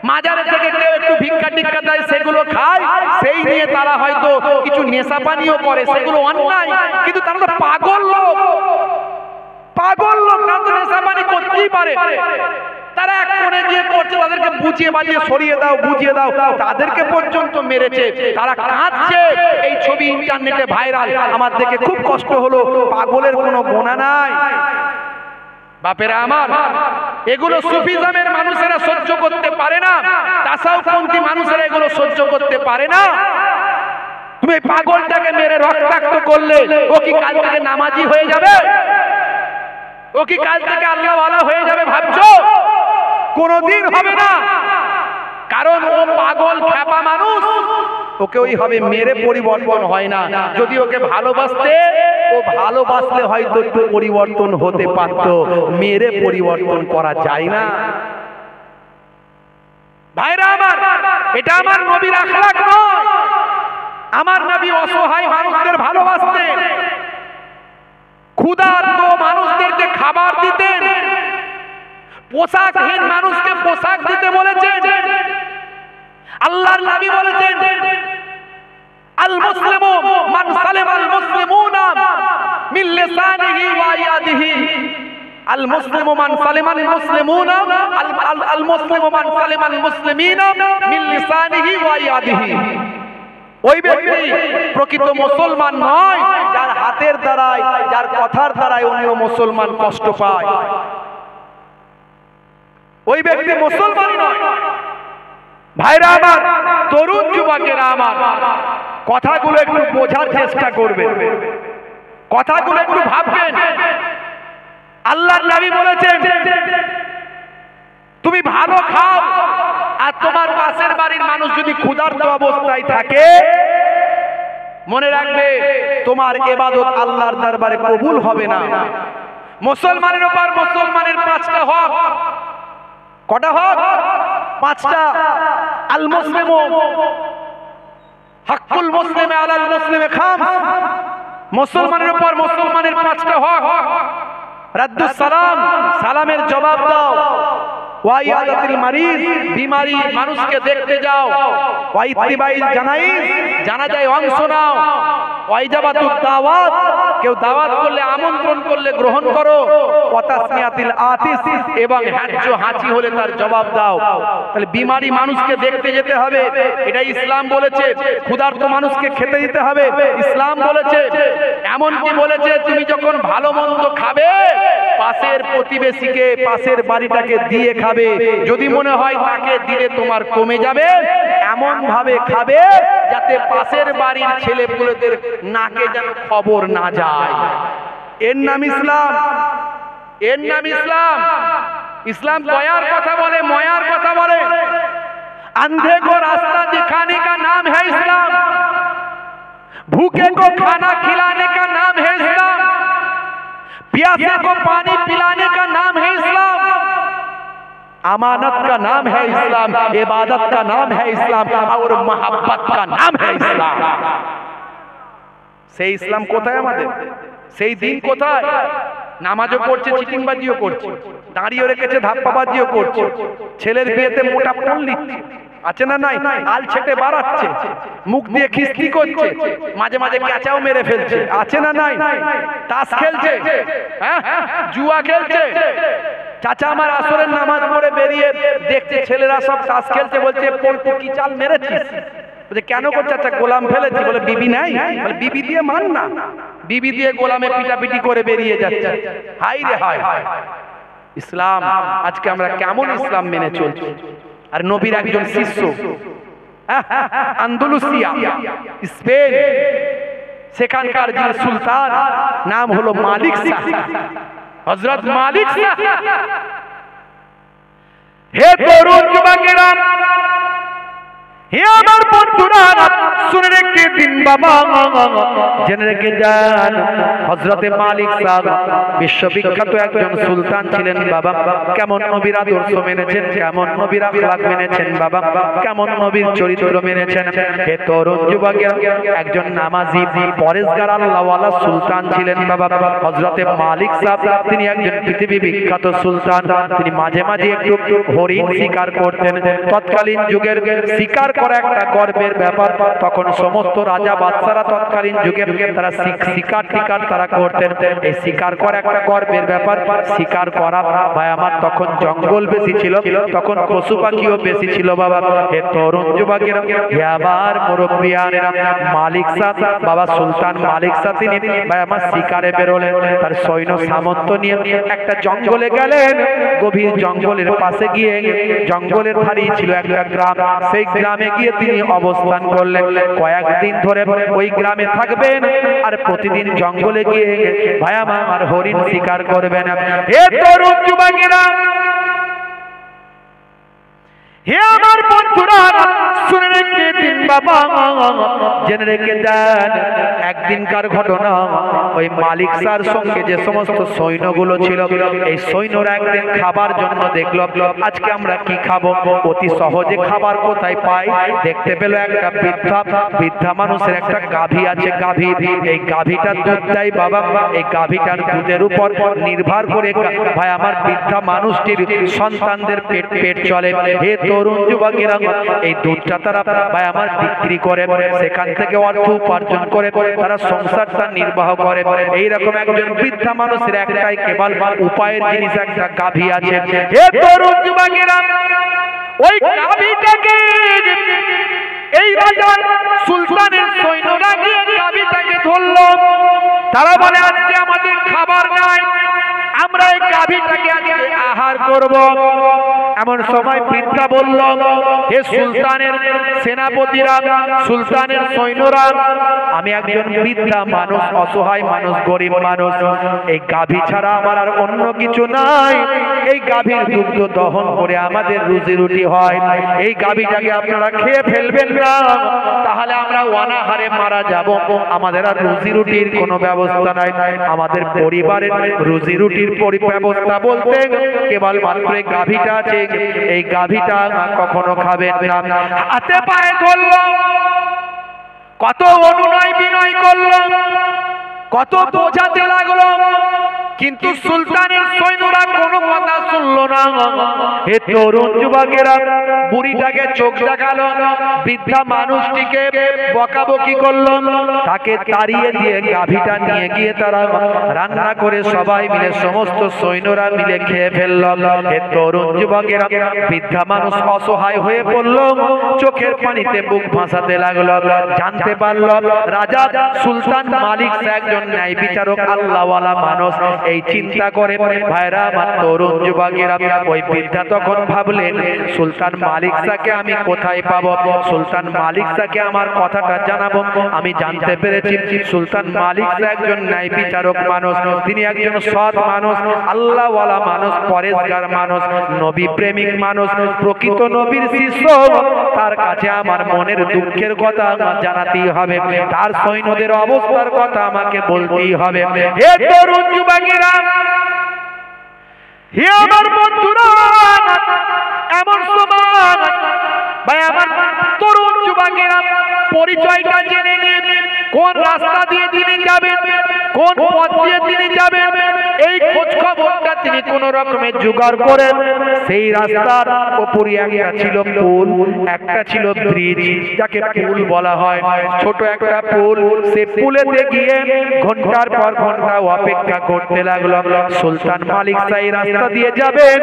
মাজারে থেকে কেউ একটু ভিক্ষা টিক্ষা দেয়, সেগুলো খায়, সেই নিয়ে তারা হয়তো কিছু নেশা পানীয় করে, সেগুলো অন্যায়। কিন্তু তারা তো পাগল লোক, পাগল লোক, তারা তো নেশা পানি করতেই পারে। তারা এক কোণে গিয়ে করছে, তাদেরকে বুঝিয়ে বাজিয়ে সরিয়ে দাও, বুঝিয়ে দাও, তাদেরকে পর্যন্ত মেরেছে। তারা কাঁদছে, এই ছবি ইন্টারনেটে ভাইরাল। আমার দেখে খুব কষ্ট হলো। পাগলের কোনো গুনাহ নাই। বাপেরা আমার, এগুলো সুফিজমের মানুষেরা সহ্য করতে পারে না, তাসাউফপন্থী মানুষেরা এগুলো সহ্য করতে পারে না। তুমি পাগলটাকে মেরে রক্তাক্ত করলে ও কি কাল থেকে নামাজি হয়ে যাবে? ও কি কাল থেকে আল্লাহওয়ালা হয়ে যাবে ভাবছো? কোনোদিন হবে না। কারণ ও পাগল খ্যাপা মানুষ, ওকে ওইভাবে মেরে পরিবর্তন হয় না। যদি ওকে ভালোবাসতে, ও ভালোবাসলে হয়তো একটু পরিবর্তন হতে পারত, মেরে পরিবর্তন করা যায় না। ভাইরা আমার, এটা আমার নবীর আখলাক নয়। আমার নবী অসহায় মানুষদের ভালোবাসতেন, ক্ষুধার্ত মানুষদেরকে খাবার দিতেন, পোশাকহীন মানুষকে পোশাক দিতে বলেছেন। আল্লাহর নবী বলেছেন, আল মুসলিমু মান সালামাল মুসলিমুনা মিন লিসানিহি ওয়া ইয়াদিহি। আল মুসলিমু মান সালামাল মুসলিমুনা আল মুসলিমু মান সালামাল মুসলিমিনা মিন লিসানিহি ওয়া ইয়াদিহি। ওই ব্যক্তি প্রকৃত মুসলমান নয় যার হাতের দ্বারাই, যার কথার দ্বারাই অন্য মুসলমান কষ্ট পায়। ওই ব্যক্তি মুসলমান নয়। ভাইরা আমার, তরুণ যুবকেরা আমার, কথাগুলো একটু বোঝার চেষ্টা করবেন, কথাগুলো একটু ভাববেন। আল্লাহর নবী বলেছেন, তুমি ভালো খাও, আর তোমার পাশের বাড়ির মানুষ যদি ক্ষুধার্ত অবস্থায় থাকে, মনে রাখবে তোমার ইবাদত আল্লাহর দরবারে কবুল হবে না। মুসলমানের উপর মুসলমানের 5টা হক। কটা হক? 5টা। আল মুসলিমু হাক্কুল মুসলিমি আলাল মুসলিমি খামস। মুসলমানের উপর মুসলমানের 5টা হক। রাদ্দুস সালাম, সালামের জবাব দাও। ওয়া ইয়াদাতিল মারিজ, বিমারি মানুষকে দেখতে যাও। ওয়া ইত্তিবাইল জানাইজ, জানাজায় অংশ নাও। ওয়া ইজাবাতুদ দাওয়াত, কেউ দাওয়াত করলে, আমন্ত্রণ করলে গ্রহণ করো। ওয়া তাসমিয়াতিল আতিস, এবং হাঁচি হলে তার জবাব দাও। তাহলে বিমারি মানুষকে দেখতে যেতে হবে, এটা ইসলাম বলেছে। ক্ষুধার্ত মানুষকে খেতে দিতে হবে, ইসলাম বলেছে। এমনকি বলেছে তুমি যখন ভালো মন্দ খাবে, পাশের প্রতিবেশীকে, পাশের বাড়িটাকে দিয়ে খাবে। যদি মনে হয় তাকে দিলে তোমার কমে যাবে, এমন ভাবে খাবে যাতে পাশের বাড়ির ছেলেপুলেদের নাকে যেন খবর না যায়। এর নাম ইসলাম, এর নাম ইসলাম। इस्लाम दयार कथा बोले, मयार कथा बोले। अंधे को रास्ता दिखाने का नाम है इस्लाम, भूखे को खाना खिलाने का नाम है इस्लाम, प्यासे को पानी पिलाने का नाम है इस्लाम, अमानत का नाम है इस्लाम, इबादत का नाम है इस्लाम और मोहब्बत का नाम है इस्लाम। সেই ইসলাম কোথায় আমাদের? সেই দিন কোথায়? নামাজও করছে, চিটিংবাজিও করছে, দাঁড়িয়ে রেখেছে, ধাপ্পাবাজিও করছে, ছেলের বিয়েতে মোটা পণ নিচ্ছে, আছে না নাই? আল ছেটে বাড়াচ্ছে, মুখ দিয়ে খিস্তি করছে, মাঝে মাঝে ক্যাচাও মেরে ফেলছে, আছে না নাই? তাস খেলছে, হ্যাঁ জুয়া খেলছে। চাচা আমার আসরের নামাজ পড়ে বেরিয়ে দেখছে ছেলেরা সব তাস খেলছে, বলছে পল্টু কি চাল মেরেছিস? বলে কেন গো চাচা? গোলাম ফেলেছি। বলে বিবি নাই? বলে বিবি দিয়ে মান না, বিবি দিয়ে গোলামে পিটাপিটি করে বেরিয়ে যাচ্ছে। হাই রে হাই, ইসলাম আজকে আমরা কেমন ইসলাম মেনে চলছি? আর নবীর একজন শিষ্য আন্দালুসিয়া, স্পেন, সেখানকার যিনি সুলতান নাম হলো মালিক শাহ, হযরত মালিক শাহ। হে তরুণ যুবকেরা, হে আমার বন্ধুরা, শুনে রেখে দিন বাবা, জেনে রেখে যান, হযরতে মালিক শাহ বিশ্ববিখ্যাত একজন সুলতান ছিলেন বাবা। কেমন নবীর আদর্শ মেনেছেন, কেমন নবীর আখলাক মেনেছেন বাবা, কেমন নবীর চরিত্র মেনেছেন। হে তরুণ যুবকেরা, একজন নামাজি পরেশগার আল্লাহওয়ালা সুলতান ছিলেন বাবা হযরতে মালিক শাহ। তিনি একজন পৃথিবী বিখ্যাত সুলতান। তিনি মাঝে মাঝে একটু হরিণ শিকার করতেন। তৎকালীন যুগের শিকার করা একটা গর্বের ব্যাপার। তখন সমস্ত রাজা বাদশারা তৎকালীন যুগে তারা শিকার টিকার তারা করতেন। এই শিকার করা একটা গর্বের ব্যাপার। শিকার করা ভাই আমার, তখন জঙ্গল বেশি ছিল, তখন পশু পাখিও বেশি ছিল বাবা। হে তরুণ যুবকেরা, হে আবার মুরব্বিয়ানেরা, মালিক শাহ বাবা সুলতান মালিক শাহ তিনি ভাই আমার শিকারে বেরোলেন। তার সৈন্য সামন্ত নিয়ে একটা জঙ্গলে গেলেন। গভীর জঙ্গলের পাশে গিয়ে, জঙ্গলের ধারেই ছিল একটা গ্রাম। সেই গ্রামে গিয়ে তিনি অবস্থান করলেন। কয়েকদিন ধরে ওই গ্রামে থাকবেন আর প্রতিদিন জঙ্গলে গিয়ে ভাই আমার হরিণ শিকার করবেন। হে তরুণ যুবকেরা, হে আমার বন্ধুরা, শুনে রেখে দিন বাবা, জেনে রেখে দেন, একদিনকার ঘটনা। ওই মালিক শাহর সঙ্গে যে সমস্ত সৈন্যগুলো ছিল, এই সৈন্যরা একদিন খাবার জন্য দেখলো আজকে আমরা কি খাবো। অতি সহজে খাবার কোথায় পাই? দেখতে পেল একটা বৃদ্ধা মানুষের একটা গাভী আছে। গাভী, এই গাভীটা দুধ দেয় বাবা। এই গাভীটার দুধের উপর নির্ভর করে ভাই আমার বৃদ্ধা মানুষটির সন্তানদের পেট চলে। হে তরুণ যুবকেরা, এই দুধটা তারা ভাই আমার বিক্রি করে, সেখান থেকে অর্থ উপার্জন করে তারা সংসারটা নির্বাহ করে। এইরকম একজন বৃদ্ধা মানুষের একটাই কেবল উপায়ের জিনিস, একটা গাভী আছে। হে তরুণ যুবকেরা, ওই গাভীটাকে এই রাজা সুলতানের সৈন্যরা গিয়ে গাভীটাকে ধরল। তারা বলে আজকে আমাদের খাবার নাই, আমরা এই গাভীটাকে আজকে আহার করব। এমন সময় বৃদ্ধা বলল, হে সুলতানের সেনাপতিরা, সুলতানের সৈন্যরা, আমি একজন বৃদ্ধা মানুষ, অসহায় মানুষ, গরিব মানুষ, এই গাভী ছাড়া আমার আর অন্য কিছু নাই। এই গাভীর দুগ্ধ দহন করে আমাদের রুজি রুটি হয়। এই গাভীটাকে আপনারা খেয়ে ফেলবেন না, তাহলে আমরা অনাহারে মারা যাব। আমাদের আর রুজি রুটির কোনো ব্যবস্থা নাই। আমাদের পরিবারের রুজি রুটির ব্যবস্থা বলতে কেবল মাত্র এই গাভীটা আছে। এই গাভীটা কখনো খাবেন না। হাতে পায়ে ধরল, কত অনুনয় বিনয় করল, কত বোঝাতে লাগলো, কিন্তু সুলতানের সৈন্যরা কোনো কথা শুনলো না। হে তরুণ যুবকেরা, বুড়িটাকে চোখ দেখালো, বৃদ্ধা মানুষটিকে বকাবকি করলো, তাকে তাড়িয়ে দিয়ে গাভীটা নিয়ে গিয়ে তারা রান্না করে সবাই মিলে, সমস্ত সৈন্যরা মিলে খেয়ে ফেললো। হে তরুণ যুবকেরা, বৃদ্ধা মানুষ অসহায় হয়ে পড়লো, চোখের পানিতে বুক ভাসাতে লাগলো। জানতে পারলো রাজা সুলতান মালিক একজন ন্যায় বিচারক, আল্লাহওয়ালা মানুষ। এই চিন্তা করে ভাইরা আমার তরুণ যুবকেরা ওই বৃদ্ধা তখন ভাবলেন সুলতান মালিক শাহকে আমি কোথায় পাবো, সুলতান মালিক শাহকে আমার কথাটা জানাবো। আমি জানতে পেরেছি সুলতান মালিক শাহ একজন ন্যায় বিচারক মানুষ, তিনি একজন সৎ মানুষ, আল্লাহওয়ালা মানুষ, পরেশগার মানুষ, নবী প্রেমিক মানুষ, প্রকৃত নবীর শিষ্য। তার কাছে আমার মনের দুঃখের কথা জানাতেই হবে, তার সৈন্যদের অবস্থার কথা আমাকে বলতেই হবে। হে তরুণ যুবকেরা, হে আমার বন্ধুরা, এমন সময় ভাই আমার তরুণ যুবকেরা পরিচয়টা জেনে নিন, কোন রাস্তা দিয়ে তিনি যাবেন, কোন পথ দিয়ে তিনি যাবেন, এই খোঁজ খবরটা তিনি কোন রকমের জোগাড় করেন। সেই রাস্তার উপরে একটা ছিল পুল, একটা ছিল ব্রিজ, যাকে পুল বলা হয়, ছোট একটা পুল। সে পুলেতে গিয়ে ঘন্টার পর ঘন্টা অপেক্ষা করতে লাগলো। সুলতান মালিক শাহ এই রাস্তা দিয়ে যাবেন,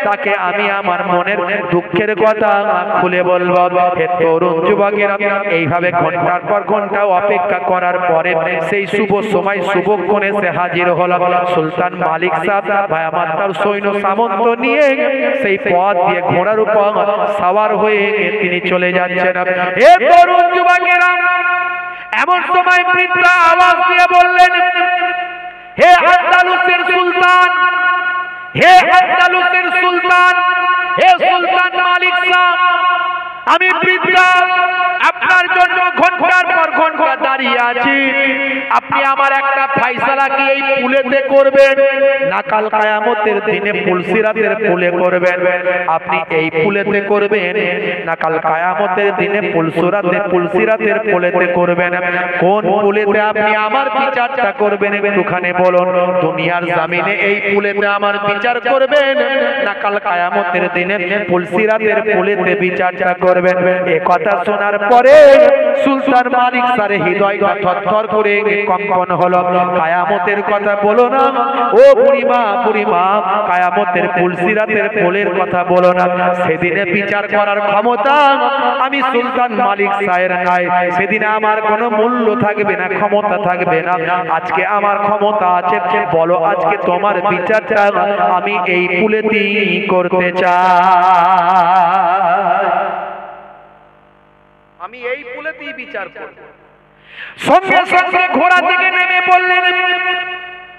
তাকে আমি আমার মনের দুঃখের কথা খুলে বলবো। হে তরুণ যুবকেরা, এইভাবে ঘন্টার পর ঘন্টা অপেক্ষা করার পরে সেই শুভ সময় শুভক্ষণে সে হাজির হলো। সুলতান মালিক শাহ ভাই আমার তার সৈন্য সামন্ত নিয়ে সেই পথ দিয়ে ঘোড়ার উপর সওয়ার হয়ে তিনি চলে যাচ্ছেন। হে তরুণ যুবকেরা, এমন সময় বৃদ্ধা আওয়াজ দিয়ে বললেন, হে আন্দালুসের সুলতান, হে আন্দালুসের সুলতান, হে সুলতান মালিক শাহ, আমি বৃদ্ধা আপনার জন্য ঘন্টার পর ঘন্টা দাঁড়িয়ে আছি। আপনি আমার একটা ফয়সালা কি এই পুলেতে করবেন, না কাল কিয়ামতের দিনে পুলসিরাতের পুলে করবেন? আপনি এই পুলেতে করবেন, না কাল কিয়ামতের দিনে পুলসিরাতের পুলেতে করবেন? কোন পুলেতে আপনি আমার বিচারটা করবেন একটুখানি বলুন। দুনিয়ার জমিনে এই পুলেতে আমার বিচার করবেন, না কাল কিয়ামতের দিনে পুলসিরাতের পুলেতে বিচারটা করবেন? এই কথা শোনার পরে সুলতান মালিক শাহের হৃদয়টা থরথর করে কম্পন হলো। কিয়ামতের কথা বলো না ও বুড়িমা, বুড়িমা, কিয়ামতের পুলসিরাতের পোলের কথা বলো না। সেদিনে বিচার করার ক্ষমতা আমি সুলতান মালিক শাহের নাই, সেদিনে আমার কোনো মূল্য থাকবে না, ক্ষমতা থাকবে না। আজকে আমার ক্ষমতা আছে, বলো আজকে তোমার বিচারটা আমি এই পুলেতেই করতে চাই, আমি এই পুলেতেই বিচার করব। সঙ্গে সঙ্গে ঘোড়া থেকে নেমে বললেন,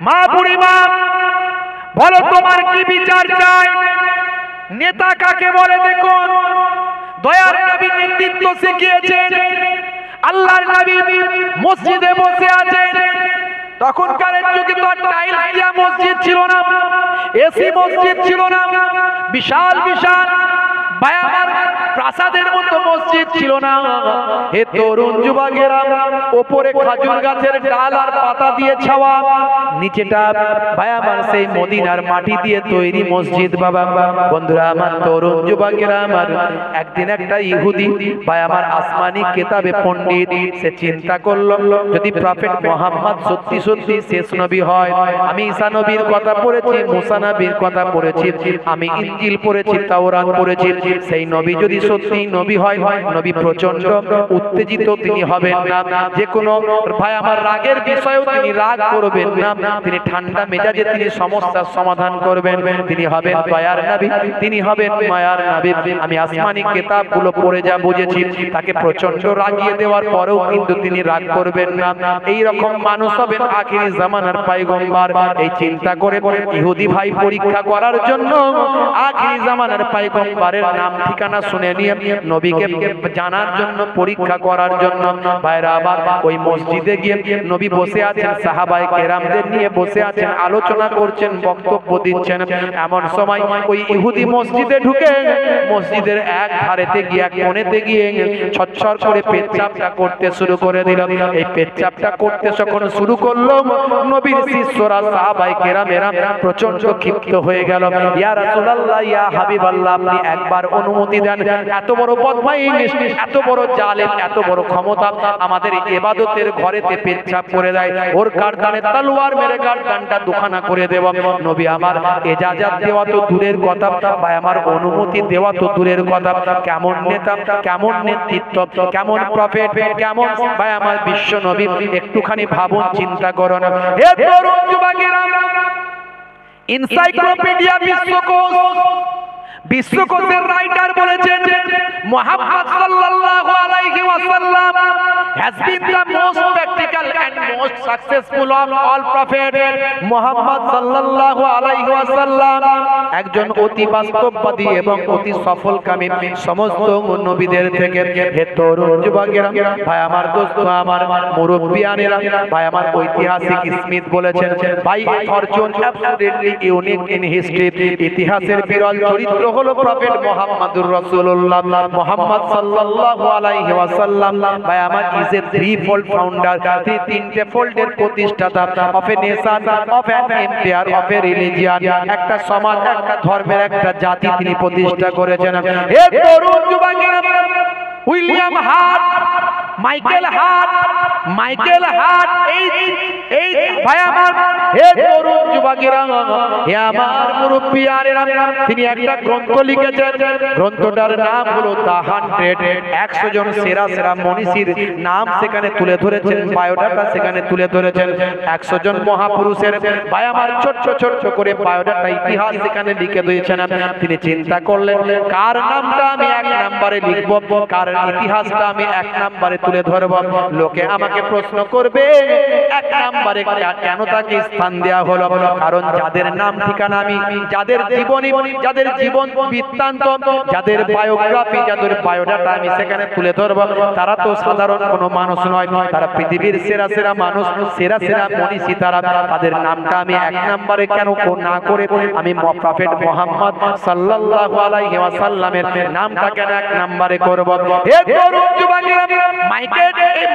মা বুড়িমা, বলো তোমার কি বিচার চাই? নেতা কাকে বলে দেখুন। দয়ার নবী নেতৃত্ব শিখিয়েছেন, আল্লাহর নবী মসজিদে বসে আছেন। তখনকার যুগে তো টাইলস দেওয়া মসজিদ ছিল না, এসি মসজিদ ছিল না, বিশাল বিশাল বায়ামার প্রাসাদের মতো মসজিদ ছিল না। হে তরুণ যুবকেরা, উপরে খাজুর গাছের ডাল আর পাতা দিয়ে ছাওয়া, নিচেটা বায়ামার সেই মদিনার মাটি দিয়ে তৈরি মসজিদ। বাবা বন্ধুরা আমার, তরুণ যুবকেরা আমার, একদিন একটা ইহুদি বায়ামার আসমানি কিতাবে পণ্ডিত, সে চিন্তা করলো যদি প্রফেট মুহাম্মদ সত্যি সত্যি শেষ নবী হয়, আমি ঈসা নবীর কথা পড়েছি, মুসা নবীর কথা পড়েছি, আমি ইনজিল পড়েছি, তাওরাত পড়েছি, সেই নবী যদি সত্যি নবী হয়, নবী প্রচন্ড উত্তেজিত তিনি হবেন না, যে কোনো ভাই আমার রাগের বিষয়েও তিনি রাগ করবেন না, তিনি ঠান্ডা মেজাজে তিনি সমস্যার সমাধান করবেন, তিনি হবেন দয়ার নবী, তিনি হবেন মায়ার নবী। আমি আসমানি কিতাবগুলো পড়ে যা বুঝেছি, তাকে প্রচন্ড রাগিয়ে দেওয়ার পরেও কিন্তু তিনি রাগ করবেন না। এই রকম মানুষ হবেন আখিরি জামানার পয়গম্বর। এই চিন্তা করে ইহুদি ভাই পরীক্ষা করার জন্য আখিরি জামানার পয়গম্বরের নাম ঠিকানা শুনে নিয়ে নবীকে জানার জন্য, পরীক্ষা করার জন্য ভাইরা আবার ওই মসজিদে গিয়ে নবী বসে আছেন, সাহাবায়ে কেরামদের নিয়ে বসে আছেন, আলোচনা করছেন, বক্তব্য দিচ্ছেন। এমন সময় ওই ইহুদি মসজিদে ঢুকে মসজিদের এক ধারেতে গিয়ে, এক কোণেতে গিয়ে ছটছট করে পেচ্ছাপটা করতে শুরু করে দিল। এই পেচ্ছাপটা করতে যখন শুরু করলো, নবীর শিষ্যরা সাহাবায়ে কেরামেরা প্রচন্ড ক্ষিপ্ত হয়ে গেল। ইয়া রাসূলুল্লাহ, ইয়া হাবিবাল্লাহ, আপনি একবার অনুমতি দেন, এত বড় বদমাইশ, এত বড় জালেম, এত বড় ক্ষমতা আমাদের ইবাদতের ঘরেতে পেচ্ছাপ করে দেয়, ওর গার্দানে তলোয়ার মেরে গার্দানটা দুখানা করে দেব। নবী আমার ইজাজত দেওয়া তো দূরের কথা, ভাই আমার অনুমতি দেওয়া তো দূরের কথা। কেমন নেতা, কেমন নেতৃত্ব, কেমন প্রফেট, কেমন ভাই আমার বিশ্ব নবী, একটুখানি ভাবুন, চিন্তা করুন। হে তরুণ যুবকেরা, এনসাইক্লোপিডিয়া বিশ্বকোষ, বিশ্বকোষের রাইটার বলেছেন মুহাম্মদ সাল্লাল্লাহু আলাইহি ওয়াসাল্লাম has been the most practical and most successful of all prophets. Muhammad সাল্লাল্লাহু আলাইহি ওয়াসাল্লাম একজন অতি বাস্তববাদী এবং অতি সফলকামী সমস্ত নবীদের থেকে। হে তরুণ যুবকেরা, ভাই আমার দোস্ত, আমার মুরব্বিয়ানেরা, ভাই আমার ঐতিহাসিক স্মিথ বলেছেন, ভাই Fortune absolutely unique in history, ইতিহাসের বিরল চরিত্র হলো প্রফেট মুহাম্মদুর রাসূলুল্লাহ মুহাম্মদ সাল্লাল্লাহু আলাইহি ওয়াসাল্লাম। ভাই আমার ইজ এ থ্রি-ফোল্ড ফাউন্ডার, তিনটে ফোল্ডের প্রতিষ্ঠাতা, of a nation, of an empire, of A religion, একটা সমাজ, একটা ধর্মের, একটা জাতি তিনি প্রতিষ্ঠা করেছেন। হে তরুণ যুবকেরা, উইলিয়াম হার্ট, মাইকেল হার্ট, এই ভাই আমার, হে তরুণ যুবকেরা, হে আমার মুরব্বিয়ানেরা, তিনি একটা গ্রন্থ লিখেছেন। গ্রন্থটার নাম হলো দা 100। 100 জন সেরা সেরা মনীষীর নাম সেখানে তুলে ধরেছেন, বায়োডাটা সেখানে তুলে ধরেছেন। 100 জন মহাপুরুষের ভাই আমার ছোট ছোট করে বায়োডাটা, ইতিহাস সেখানে লিখে দিয়েছেন। তিনি চিন্তা করলেন কার নামটা আমি 1 নম্বরে লিখব, কার ইতিহাসটা আমি 1 নম্বরে তুলে ধরব। লোকে আমাকে প্রশ্ন করবে 1 নম্বরে কেন তাকে স্থান দেওয়া হলো? কারণ যাদের নাম ঠিকানা আমি, যাদের জীবনী, যাদের জীবন বৃত্তান্ত, যাদের বায়োগ্রাফি, যাদের বায়োডাটা আমি সেখানে তুলে ধরব, তারা তো সাধারণ কোনো মানুষ নয়, তারা পৃথিবীর সেরা সেরা মানুষ, সেরা সেরা মনীষী তারা। তাদের নামটা আমি 1 নম্বরে কেন না করে আমি প্রফেট মুহাম্মদ সাল্লাল্লাহু আলাইহি ওয়াসাল্লামের নামটা কেন 1 নম্বরে করব? হে তরুণ যুবকেরা,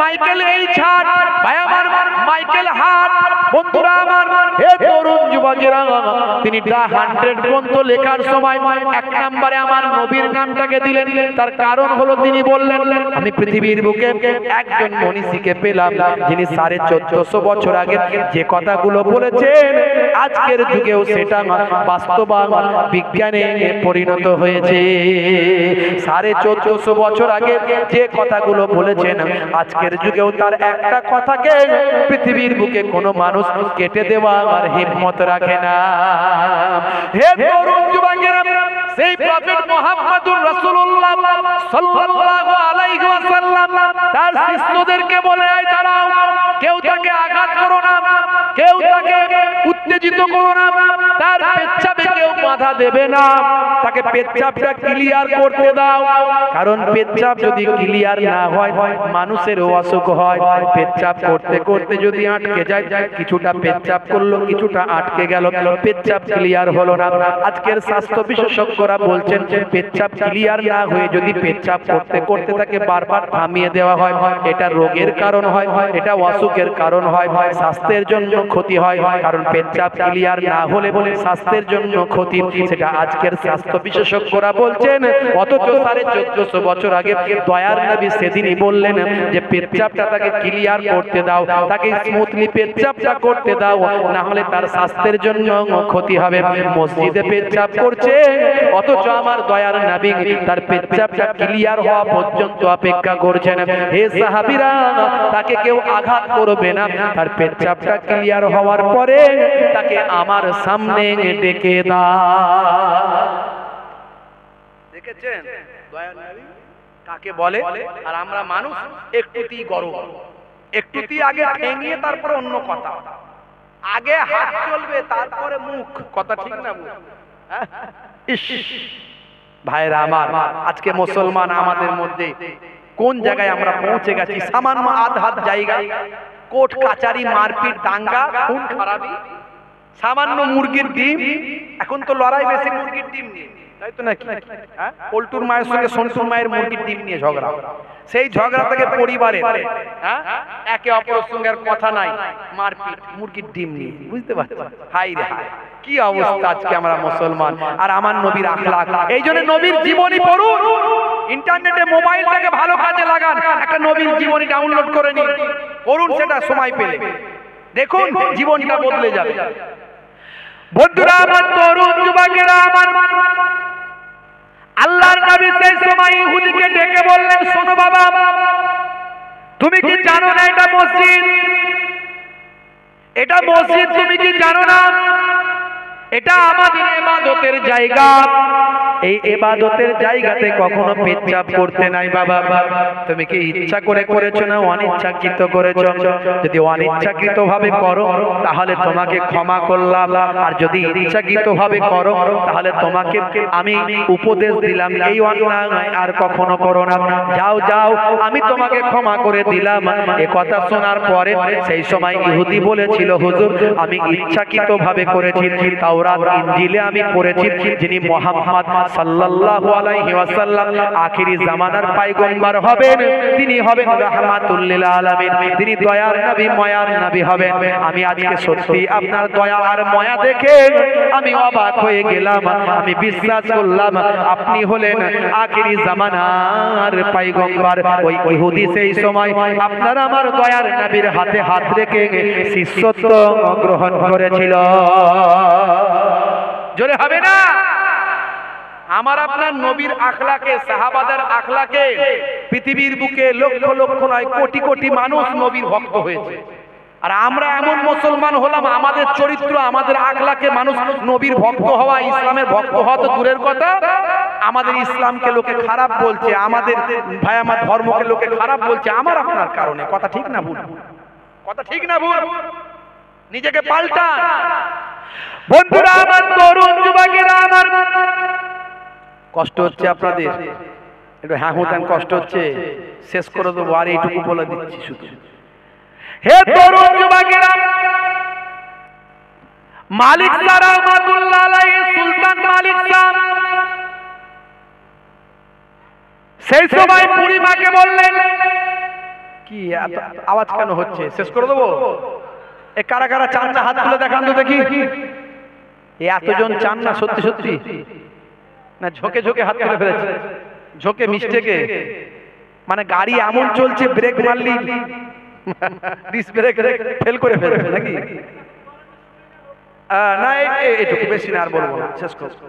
মাইকেল এইচ হার্ট, ভাই আমার মাইকেল হার্ট, বন্ধুরা আমার, হে তরুণ যুবকেরা, তিনি দা 100 গ্রন্থ লেখার সময় 1 নম্বরে আমার নবীর নামটাকে দিলেন। তার কারণ হলো তিনি বললেন আমি পৃথিবীর বুকে একজন মনীষীকে পেলাম যিনি 1450 বছর আগে যে কথাগুলো বলেছেন আজকের যুগেও সেটা বাস্তবায়ন বিজ্ঞানে পরিণত হয়েছে। 1450 বছর আগে যে কথাগুলো বলেছেন আজকের যুগেও তার একটা কথাকে পৃথিবীর বুকে কোনো মানুষ কেটে দেওয়া আর হিম্মত রাখে না। হে তরুণ যুবকেরা, সেই প্রফেট মুহাম্মদুর রাসূলুল্লাহ সাল্লাল্লাহু আলাইহি ওয়াসাল্লাম তার শিষ্যদেরকে বলে, আয় দাঁড়াও, কেউ তাকে আঘাত করো না, কেউ তাকে উত্তেজিত করো না, তার পেচ্ছাপে কেউ বাধা দেবে না, তাকে পেচ্ছাপটা ক্লিয়ার করতে দাও। কারণ পেচ্ছাপ যদি ক্লিয়ার না হয় মানুষের অসুখ হয়। পেচ্ছাপ করতে করতে যদি আটকে যায়, কিছুটা পেচ্ছাপ করলো, কিছুটা আটকে গেল, পেচ্ছাপ ক্লিয়ার হলো না। আজকের স্বাস্থ্য বিশেষজ্ঞরা বলছেন পেচ্ছাপ ক্লিয়ার না হয়ে যদি পেচ্ছাপ করতে করতে তাকে বারবার থামিয়ে দেওয়া হয়, এটা রোগের কারণ হয়, এটা অসুখের কারণ হয়, স্বাস্থ্যের জন্য ক্ষতি হয়। কারণ পেচ্ছাপ ক্লিয়ার না হলে স্বাস্থ্যের জন্য ক্ষতি, সেটা আজকের স্বাস্থ্য বিশেষজ্ঞরা বলছেন। অথচ 1450 বছর আগে দয়ার নবী সেদিনই বললেন যে পেচ্ছাপটা তাকে ক্লিয়ার করতে দাও, তাকে স্মুথলি পেচ্ছাপটা করতে দাও, না হলে তার স্বাস্থ্যের জন্য ক্ষতি হবে। মসজিদে পেচ্ছাপ করছে, অথচ আমার দয়ার নবী তার পেচ্ছাপটা ক্লিয়ার হওয়া পর্যন্ত অপেক্ষা করছেন। হে সাহাবীরা, তাকে কেউ আঘাত করবে না, তার পেচ্ছাপটা ক্লিয়ার হওয়ার পরে তাকে আমার সামনে ডেকে দাও। দেখেছেন দয়ার নবী কাকে বলে? আর আমরা মানুষ একটুতেই গরম, একটুতেই আগে ঠেঙিয়ে তারপরে অন্য কথা, আগে হাত চলবে তারপরে মুখ, কথা ঠিক না? ভাইরা আমার, আজকে মুসলমান আমাদের মধ্যে কোন জায়গায় আমরা পৌঁছে গেছি? সামান্য আধ জায়গায় কোর্ট কাচারি, মারপিট, দাঙ্গা, খুন খারাপি, সামান্য মুরগির ডিম। এখন তো লড়াই বেশি মুরগির ডিম নিয়ে, তাই তো নাকি? পল্টুর মায়ের সঙ্গে সন্টুর মায়ের মুরগির ডিম নিয়ে ঝগড়া, সেই ঝগড়া থেকে পরিবারের একে অপরের সঙ্গে আর কথা নাই, মারপিট মুরগির ডিম নিয়ে। বুঝতে পারছেন? হাই রে হাই, কি অবস্থা আজকে আমরা মুসলমান। আর আমার নবীর আখলাক, এই জন্য নবীর জীবনী পড়ুন, ইন্টারনেটে মোবাইলটাকে ভালো কাজে লাগান, একটা নবীর জীবনী ডাউনলোড করে নিন, পড়ুন সেটা সময় পেলে, দেখুন জীবনটা বদলে যাবে। বন্ধুরা আমার, তরুণ যুবকেরা আমার, আল্লাহর নবী সেই সময় ইহুদিকে ডেকে বললেন, শোনো বাবা, তুমি কি জানো না এটা মসজিদ? এটা মসজিদ তুমি কি জানো না? এটা আমাদের ইবাদতের জায়গা। এই ইবাদতের জায়গাতে কখনো পেচ্ছাপ করতে নাই বাবা। তুমি কি ইচ্ছা করে করেছো না অনিচ্ছাকৃত করেছো? যদি অনিচ্ছাকৃত ভাবে করো তাহলে তোমাকে ক্ষমা করলাম, আর যদি ইচ্ছাকৃত ভাবে করো তাহলে তোমাকে আমি উপদেশ দিলাম এই অন্যায় আর কখনো করো না। যাও যাও, আমি তোমাকে ক্ষমা করে দিলাম। এ কথা শোনার পরে সেই সময় ইহুদি বলেছিল, হুজুর আমি ইচ্ছাকৃত ভাবে করেছি, তাওরাত ইনজিলে আমি পড়েছি যিনি মুহাম্মদ সাল্লাল্লাহু আলাইহি ওয়াসাল্লাম আখিরি জামানার পয়গম্বর হবেন, তিনি হবেন রাহমাতুল লিল আলামিন, তিনি দয়ার নবী মায়ার নবী হবেন। আমি আজকে সত্যি আপনার দয়া আর মায়া দেখে আমি অবাক হয়ে গেলাম, আমি বিশ্বাস করলাম আপনি হলেন আখিরি জামানার পয়গম্বর। ওই ইহুদি সেই সময় আপনার আমার দয়ার নবীর হাতে হাত রেখে শিষ্যত্ব গ্রহণ করেছিল। জোরে হবে না? আমার আপনার নবীর আখলাকে, সাহাবাদের আখলাকে পৃথিবীর বুকে লক্ষ লক্ষ নয় কোটি কোটি মানুষ নবীর ভক্ত হয়েছে। আর আমরা এমন মুসলমান হলাম, আমাদের চরিত্র আমাদের আখলাকে মানুষ নবীর ভক্ত হওয়া, ইসলামের ভক্ত হওয়া তো দূরের কথা, আমাদের ইসলামকে লোকে খারাপ বলছে, আমাদের ভাই আমার ধর্মকে লোকে খারাপ বলছে আমার আপনার কারণে। কথা ঠিক না ভুল? কথা ঠিক না ভুল? নিজেকে পাল্টান বন্ধুরা আমার, তরুণ যুবকেরা আমার। কষ্ট হচ্ছে আপনাদের, একটু হ্যাঁ হুতান কষ্ট হচ্ছে, শেষ করে দেবো আর এইটুকু বলে দিচ্ছি শুধু। হে তরুণ যুবকেরা, মালিক শাহ রহমাতুল্লাহ আলাইহি, সুলতান মালিক শাহ সেই সময় বুড়িমাকে বললেন, কি আওয়াজ কেন হচ্ছে, শেষ করে দেবো? এ কারা কারা চান না হাত তুলে দেখান তো দেখি। এতজন চান না সত্যি সত্যি? না ঝোঁকে ঝোঁকে হাত তুলে ফেলেছে, ঝোঁকে মিস্টেকে, মানে গাড়ি এমন চলছে ব্রেক মারলি ডিস ব্রেক ফেল করে ফেলবে নাকি? না এটুকু, বেশি না আর বলবো না, শেষ করব।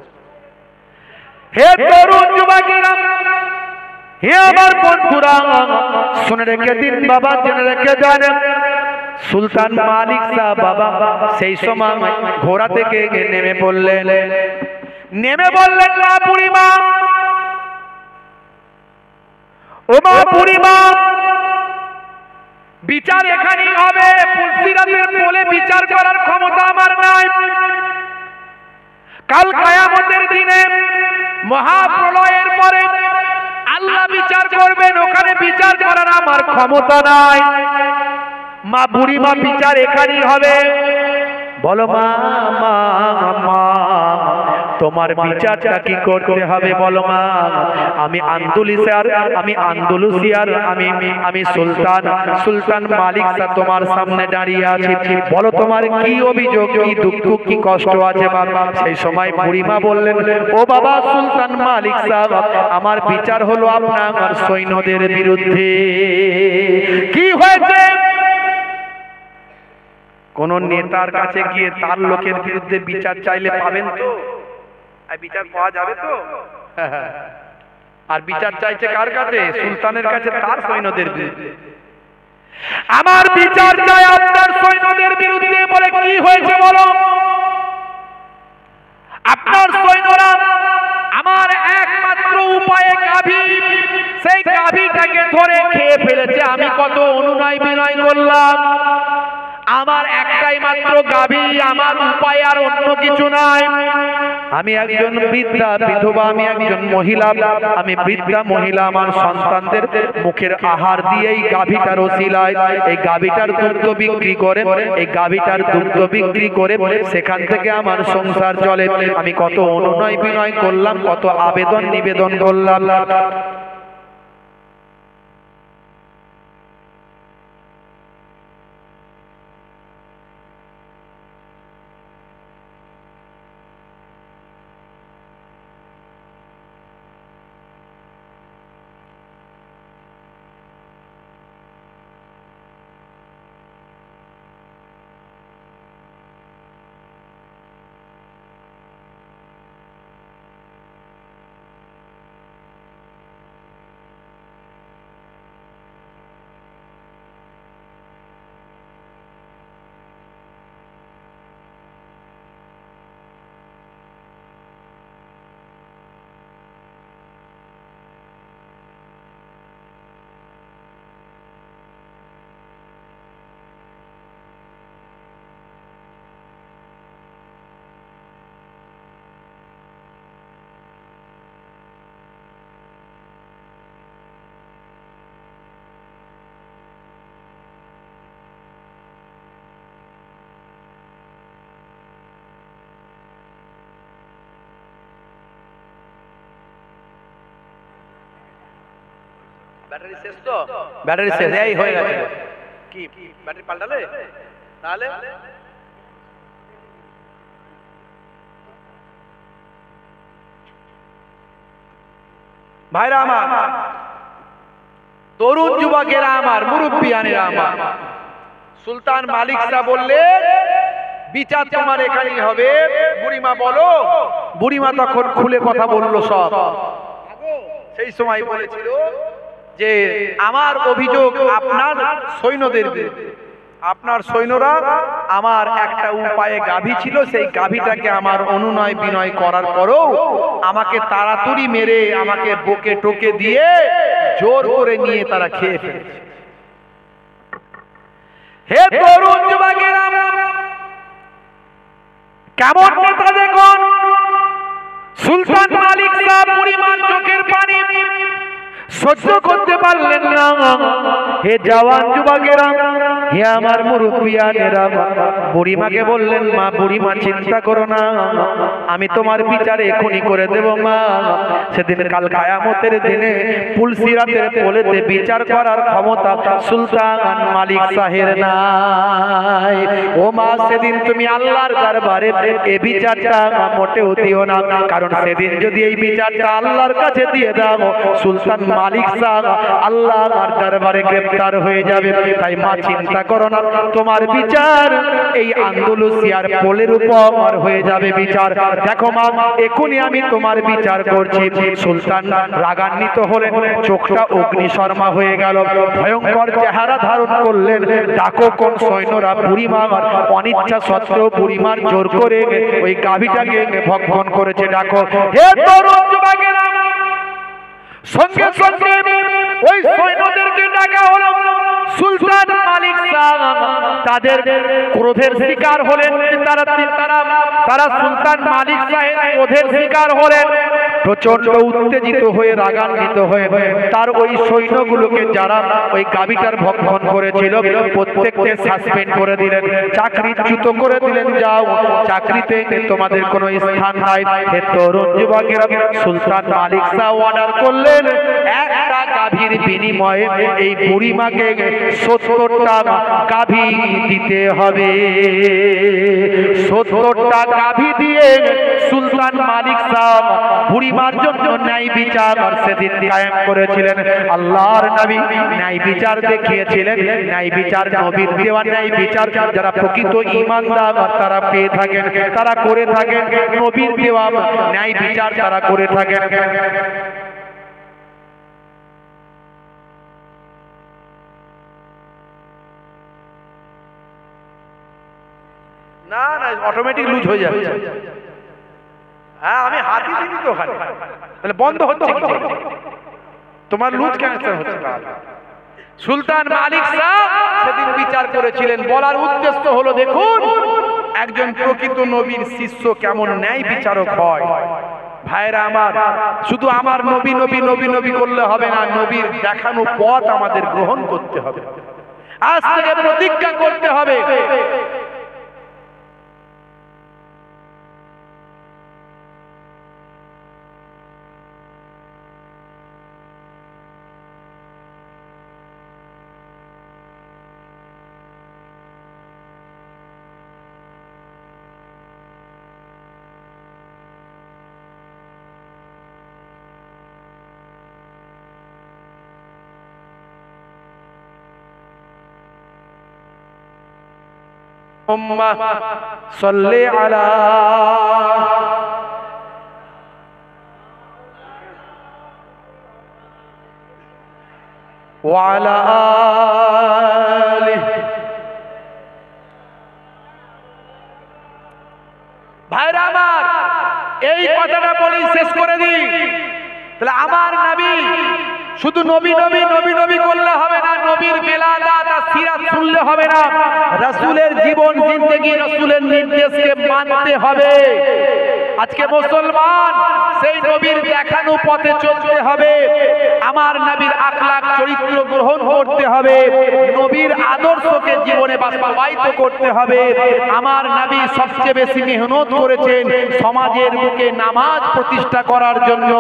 হে তরুণ যুবকেরা, হে আমার বন্ধুরা, শুনে রেখে দিন বাবা, জেনে রেখে দেন, সুলতান মালিক শাহ বাবা সেই সময় ঘোড়া থেকে নেমে পড়লেন, নেমে বললেন, মা বুড়িমা, ও মা বুড়িমা, বিচার এখানেই হবে, পুলসিরাতের বলে বিচার করার ক্ষমতা আমার নাই। কাল কিয়ামতের দিনে মহাপ্রলয়ের পরে আল্লাহ বিচার করবেন, ওখানে বিচার করার আমার ক্ষমতা নাই। মা বুড়িমা, বিচার এখানেই হবে। বলো মা, মা মা, তোমার বিচারটা কি করতে হবে বলো মা? আমি আন্দোলুসিয়ার আমি সুলতান মালিক শাহ তোমার সামনে দাঁড়িয়ে আছি, বলো তোমার কি অভিযোগ, কি দুঃখ, কি কষ্ট আছে বাবা? সেই সময় বুড়িমা বললেন, ও বাবা সুলতান মালিক শাহ, আমার বিচার হলো আপনার সৈন্যদের বিরুদ্ধে। কি হয়েছে? কোন নেতার কাছে গিয়ে তার লোকের বিরুদ্ধে বিচার চাইলে পাবেন তো? বিচার পাওয়া যাবে তো? আর বিচার চাইছে কার কাছে? সুলতানের কাছে, তার সৈন্যদের বিরুদ্ধে। আমার বিচার চাই আপনার সৈন্যদের বিরুদ্ধে। বলে কি হয়েছে বলো? আপনার সৈন্যরা আমার একমাত্র উপায়ে গাভী, সেই গাভীটাকে ধরে খেয়ে ফেলেছে। আমি কত অনুনয় বিনয় করলাম, আমার একটাই মাত্র গাভী, আমার উপায় আর অন্য কিছু নাই। আমি একজন বৃদ্ধা বিধবা, আমি একজন মহিলা, আমি বৃদ্ধা মহিলা, আমার সন্তানদের মুখের আহার দিয়ে এই গাভীটার ওসিলায়, এই গাভীটার দুগ্ধ বিক্রি করে, এই গাভীটার দুগ্ধ বিক্রি করে সেখান থেকে আমার সংসার চলে। আমি কত অনুনয় বিনয় করলাম, কত আবেদন নিবেদন করলাম। ব্যাটারি শেষ তো, ব্যাটারি শেষ, এই হয়ে গেছে। কি ব্যাটারি পাল্টালে? তাহলে ভাইরা আমার, তরুণ যুবকেরা আমার, মুরব্বিয়ানেরা আমার, সুলতান মালিক শাহ বললেন বিচার তোমার এখানেই হবে। বুড়িমা বলো। বুড়িমা তখন খুলে কথা বললো সব। সেই সময় বলেছিল যে আমার অভিযোগ আপনার সৈন্যদের বিরুদ্ধে। আপনার সৈন্যরা আমার একটা উপায়ে গাভী ছিল, সেই গাভীটাকে আমার অনুনয় বিনয় করার পরেও আমাকে তাড়াতাড়ি মেরে আমাকে বকে টোকে দিয়ে জোর করে নিয়ে তারা খেয়ে ফেলেছে। হে তরুণ যুবকেরা, কেমন নেতা দেখুন। সুলতান মালিক শাহ বুড়িমার চোখের পানি সহ্য করতে পারলেন না। হে জওয়ান যুবকেরা, হে আমার মুরব্বিয়ানেরা, বুড়িমাকে বললেন, মা বুড়িমা চিন্তা করো না, আমি তোমার বিচার এখনই করে দেব মা। সেদিন কাল কিয়ামতের দিনে পুলসিরাতের কোলেতে বিচার করার ক্ষমতা সুলতান মালিক শাহের নাই। ও মা, সেদিন তুমি আল্লাহর দরবারে এই বিচারটা মোটেও দিও না, কারণ সেদিন যদি এই বিচারটা আল্লাহর কাছে দিয়ে দাও, সুলতান মালিক শাহ আল্লাহর দরবারে গ্রেফতার হয়ে যাবে। তাই মা চিন্তা করো না, তোমার বিচার এই আন্দালুসিয়ার পোলের উপর হয়ে যাবে বিচার। দেখো মা, এখনই আমি তোমার বিচার করছি। সুলতান রাগান্বিত হলেন, চোখটা অগ্নিশর্মা হয়ে গেল, ভয়ঙ্কর চেহারা ধারণ করলেন। ডাকো কোন সৈন্যরা বুড়িমার অনিচ্ছা সত্ত্বেও বুড়িমার জোর করে ওই গাভীটাকে ভক্ষণ করেছে, ডাকো। হে তরুণ যুবকেরা, সঙ্গে সঙ্গে ওই সৈন্যদেরকে ডাকা হলো। সুলতান মালিক শাহ তাদের ক্রোধের শিকার হলেন। তারা সুলতান মালিক শাহের ক্রোধের শিকার হলেন। প্রচন্ড উত্তেজিত হয়ে রাগান্বিত হয়ে তার ওই সৈন্যগুলোকে যারা ওই গাভীটার ভক্ষণ করেছিল প্রত্যেককে সাসপেন্ড করে দিলেন, চাকরিচ্যুত করে দিলেন। যাও, চাকরিতে তোমাদের কোনো স্থান নাই। হে তরুণ যুবকেরা, সুলতান মালিক শাহ অর্ডার করলেন একটা গাভীর বিনিময়ে এই বুড়িমাকে 70টা গাভী দিতে হবে। 70টা গাভী দিয়ে সুলতান মালিক শাহ বুড়িমার জন্য ন্যায় বিচার সেদিন কায়েম করেছিলেন। আল্লাহর নবী ন্যায় বিচার দেখিয়েছিলেন। ন্যায় বিচার নবীর দেওয়া ন্যায় বিচার যারা প্রকৃত ঈমানদার তারা পেয়ে থাকেন, তারা করে থাকেন। নবীর দেওয়া ন্যায় বিচার তারা করে থাকেন। না না, অটোমেটিক লুজ হয়ে যাচ্ছে। হ্যাঁ, আমি হাতি দিই তো ওখানে, তাহলে বন্ধ হচ্ছে কি? তোমার লুজ ক্যান্সেল হচ্ছে। সুলতান মালিক শাহ সেদিন বিচার করেছিলেন। বলার উদ্দেশ্য হলো, দেখুন একজন প্রকৃত নবীর শিষ্য কেমন ন্যায় বিচারক হয়। ভাইরা আমার, শুধু আমার নবী নবী নবী নবী করলে হবে না, নবীর দেখানো পথ আমাদের গ্রহণ করতে হবে। আজ থেকে প্রতিজ্ঞা করতে হবে, صل على وعلى آله। ভাইরা আমার, এই কথাটা বলি শেষ করে দিই। তাহলে আমার নবী শুধু নবী নবী নবী নবী করলে হবে না, নবীর বেলাদাত আর সিরাত শুনলে হবে না, রাসূলের জীবন জিন্দেগি রাসূলের নির্দেশকে মানতে হবে। আজকে মুসলমান সেই নবীর দেখানো পথে চলতে হবে, আমার নবীর আখলাক চরিত্র গ্রহণ করতে হবে, নবীর আদর্শকে জীবনে বাস্তবায়িত করতে হবে। আমার নবী সবচেয়ে বেশি মেহনত করেছেন সমাজের বুকে নামাজ প্রতিষ্ঠা করার জন্য।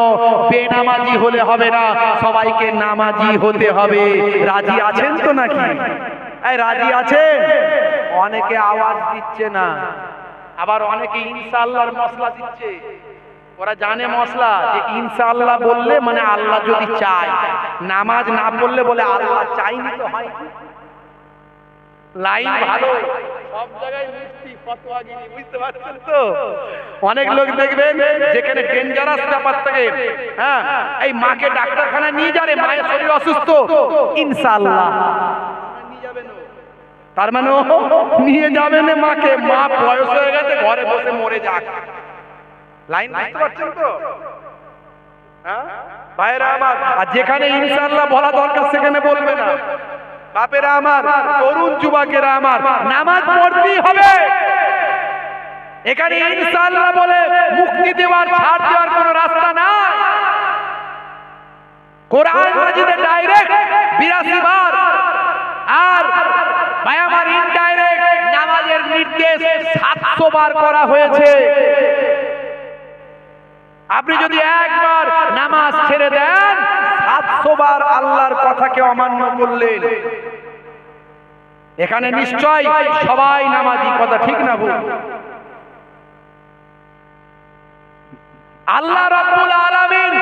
বেনামাজি হলে হবে না, সবাইকে নামাজি হতে হবে। রাজি আছেন তো নাকি? এই রাজি আছেন? অনেকে আওয়াজ দিচ্ছে না, আবার অনেকে ইনশাআল্লাহর মশলা দিচ্ছে। ওরা জানে মশলা যে ইনশাআল্লাহ বললে মানে আল্লাহ যদি চায়, নামাজ না পড়লে বলে আল্লাহ চাইনি তো হয়। লাইন ভালো, সব জায়গায় মুফতি ফতোয়াগিরি, বুঝতে পারছেন তো? অনেক লোক দেখবেন যেখানে ডেঞ্জারাস ব্যাপার থাকে, হ্যাঁ এই মাকে ডাক্তারখানা নিয়ে যাবে, মায়ের শরীর অসুস্থ, ইনশাআল্লাহ নিয়ে যাবেন, তার মানে নিয়ে যাবেন মাকে, মা বয়স হয়ে গেছে ঘরে বসে মরে যাক। লাইন বুঝতে পারছেন তো? হ্যাঁ ভাইরা আমার, আর যেখানে ইনশাআল্লাহ বলা দরকার সেখানে বলবে না। বাপেরা আমার, তরুণ যুবকেরা আমার, নামাজ পড়তেই হবে। এখানে ইনশাআল্লাহ বলে মুক্তি দেওয়ার, ছাড় দেওয়ার কোনো রাস্তা নাই। কোরআন মাজিদে ডাইরেক্ট 82 বার, আর ভাই আমার ইনডাইরেক্ট নামাজের নির্দেশ 700 বার করা হয়েছে। আপনি যদি একবার নামাজ ছেড়ে দেন, 700 বার আল্লাহর কথাকে অমান্য করলেন। এখানে নিশ্চয় সবাই নামাজি, কথা ঠিক না ভুল? আল্লাহ রাব্বুল আলামিন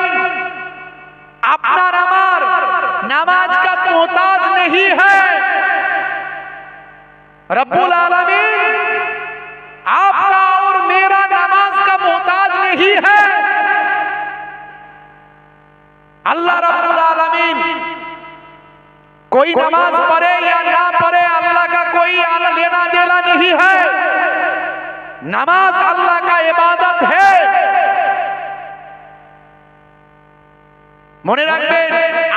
আপনার আমার নামাজ का मोहताज नहीं है। रब्बुल आलमीन आपका और मेरा नमाज का मोहताज नहीं है। अल्लाह रब्बुल आलमीन कोई नमाज पढ़े या ना पढ़े, अल्लाह का कोई लेना देना नहीं है। नमाज अल्लाह का इबादत है। মনে রাখবেন,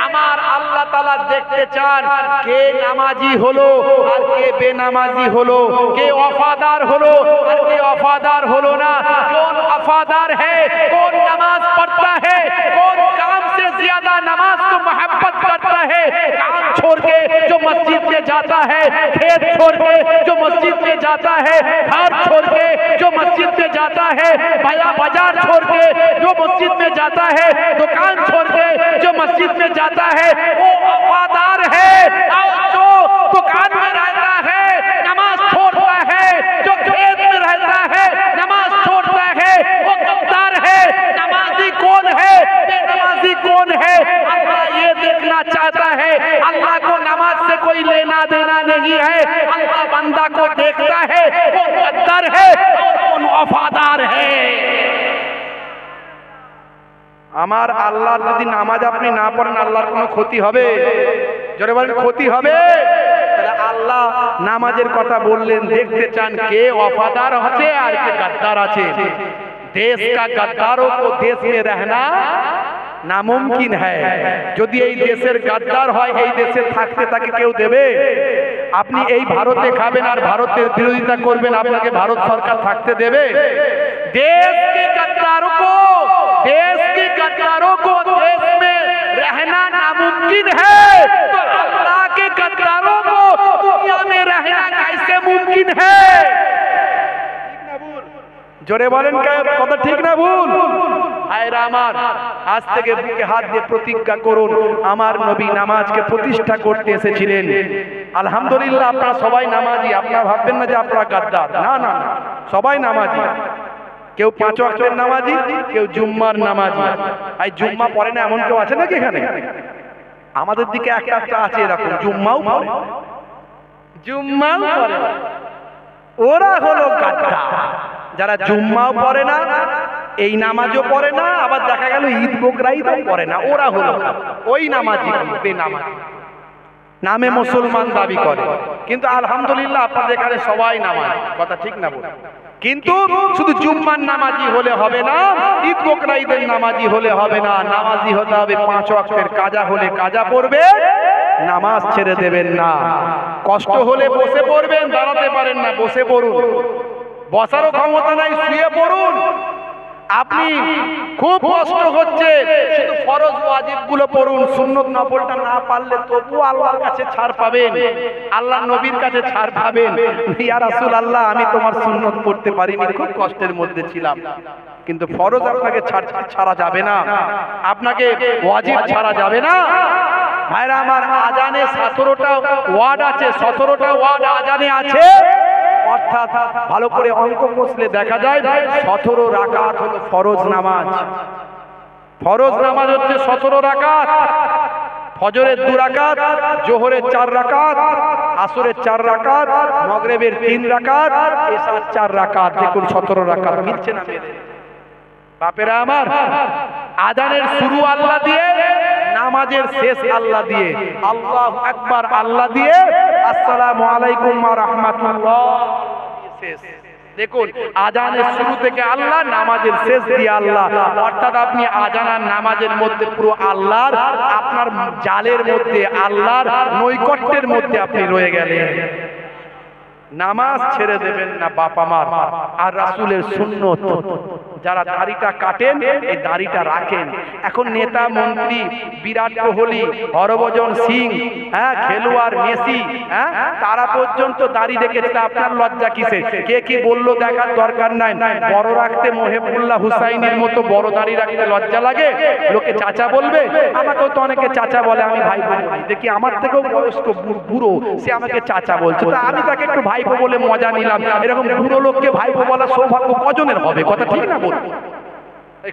আমার আল্লাহ তাআলা দেখতে চান কে নামাজি হলো আর কে বেনামাজি হলো, কে ওয়াফাদার হলো আর কে ওয়াফাদার হলো না। কোন ওয়াফাদাर है, कौन नमाज पढ़ता है, कौन काम से ज्यादा नमाज को मोहब्बत करता है। काम छोड़ के जो मस्जिद में जाता है, खेत छोड़ के जो मस्जिद में जाता है, घर छोड़ के जो मस्जिद में जाता है, बाजार छोड़ के जो मस्जिद में जाता है, दुकान छोड़ के जो मस्जिद में जाता है, वो वफादार है। और जो दुकान में रहता है नमाज छोड़ता है, जो खेत में रहता है नमाज छोड़ता है, वो गद्दार है। नमाजी कौन है, बेनमाजी कौन है, अल्लाह ये देखना चाहता है। अल्लाह को नमाज से कोई लेना देना नहीं है। अल्लाह बंदा को देखता है, वो गद्दार है और कौन वफादार है। আমার আল্লাহর যদি নামাজ আপনি না পড়েন, আল্লাহর কোনো ক্ষতি হবে? জোরে বলেন, ক্ষতি হবে? তাহলে আল্লাহ নামাজের কথা বললেন, দেখতে চান কে ওয়াফাদার আছে আর কে গদ্দার আছে। দেশ का गद्दारों को देश में रहना নামুমকিন है। যদি এই দেশের গদ্দার হয়, এই দেশে থাকতে তাকে কেউ দেবে? আপনি এই ভারতে খাবেন আর ভারতের বিরোধিতা করবেন, আপনাকে ভারত সরকার থাকতে দেবে? देश के गद्दारों को देश में रहना नामुमकिन है, तो अल्लाह के गद्दारों को दुनिया में रहना कैसे मुमकिन है? জোরে বলেন, কথা ঠিক না ভুল? ভাইরা আমার, আজ থেকে বুকে হাত দিয়ে প্রতিজ্ঞা করুন, আমার নবী নামাজকে প্রতিষ্ঠা করতে এসেছিলেন। আলহামদুলিল্লাহ আপনারা সবাই নামাজি। আপনারা ভাববেন না যে আপনারা গাদ্দার, না না, সবাই নামাজি। কেউ 5 ওয়াক্তের নামাজি, কেউ জুম্মার নামাজি। এই জুম্মা পড়ে না এমন কেউ আছে নাকি এখানে? আমাদের দিকে একটা আছে এরকম, জুম্মাও পড়ে, জুম্মাও পড়ে। ওরা হলো গাদ্দার। যারা জুম্মাও পড়ে না, এই নামাজও পড়ে না, আবার দেখা গেল ঈদ বকরাইদও পড়ে না, ওরা হলো ওই নামাজি, বেনামাজি। নামে মুসলমান দাবি করে, কিন্তু আলহামদুলিল্লাহ আপনাদের এখানে সবাই নামাজি, কথা ঠিক না বল? কিন্তু শুধু জুম্মার নামাজি হলে হবে না, ঈদ বকরাইদের নামাজি হলে হবে না। নামাজি হতে হবে 5 ওয়াক্তের, কাজা হলে কাজা পড়বে, নামাজ ছেড়ে দেবেন না। কষ্ট হলে বসে পড়বেন, দাঁড়াতে পারেন না বসে পড়ুন। বসারও ক্ষমতা নাই, শুয়ে পড়ুন। আপনি খুব কষ্ট হচ্ছে, শুধু ফরজ ওয়াজিব গুলো পড়ুন, সুন্নত নফলটা না পারলে তবুও আল্লাহর কাছে ছাড় পাবেন, আল্লাহ নবীর কাছে ছাড় পাবেন। ইয়া রাসূলুল্লাহ, আমি তোমার সুন্নত পড়তে পারিনি, খুব কষ্টের মধ্যে ছিলাম। কিন্তু ফরজ আপনাকে ছাড়া যাবে না, আপনাকে ওয়াজিব ছাড়া যাবে না। ভাইরা আমার, আজানে 17টা ওয়ার্ড আছে, 17টা ওয়ার্ড আজানে আছে, অর্থাৎ ভালো করে অঙ্ক কষলে দেখা যায় 17 রাকাত হলো ফরজ নামাজ। ফরজ নামাজ হচ্ছে 17 রাকাত। ফজরের 2 রাকাত, জোহরের 4 রাকাত, আসরের 4 রাকাত, মাগরিবের 3 রাকাত, এশার 4 রাকাত। দেখুন 17 রাকাত মিলছে না মেলে? বাপেরা আমার, আজানের শুরু আল্লাহ দিয়ে, নামাজের শেষ আল্লাহ দিয়ে। আল্লাহু আকবার আল্লাহ দিয়ে, আসসালামু আলাইকুম ওয়া রাহমাতুল্লাহ শেষ। দেখুন, আজানের শুরু থেকে আল্লাহ, নামাজের শেষ দিয়ে আল্লাহ। অর্থাৎ আপনি আজান আর নামাজের মধ্যে পুরো আল্লাহর, আপনার জালের মধ্যে আল্লাহর নৈকট্যের মধ্যে আপনি রয়ে গেলেন। নামাজ ছেড়ে দেবেন না বাপ আমার, আর রাসূলের সুন্নত। যারা দাড়িটা কাটেন, এই দাড়িটা রাখেন। এখন নেতা মন্ত্রী, বিরাট কোহলি, হরভজন সিং, খেলোয়াড় মেসি, তারা পর্যন্ত দাড়ি রেখেছে। আপনার লজ্জা কিসে? কে কি বললো দেখার দরকার নাই। বড় রাখতে মহিবুল্লাহ হুসাইনের মতো বড় দাড়ি রাখতে লজ্জা লাগে? লোকে চাচা বলবে, আমাকেও তো অনেকে চাচা বলে, আমি ভাই বলি। দেখি আমার থেকেও বয়স্ক বুড়ো, সে আমাকে চাচা বলছে, তা আমি তাকে একটু ভাইপো বলে মজা নিলাম। এরকম বুড়ো লোককে ভাইপো বলা সৌভাগ্য কজনের হবে? কথা ঠিক না বল?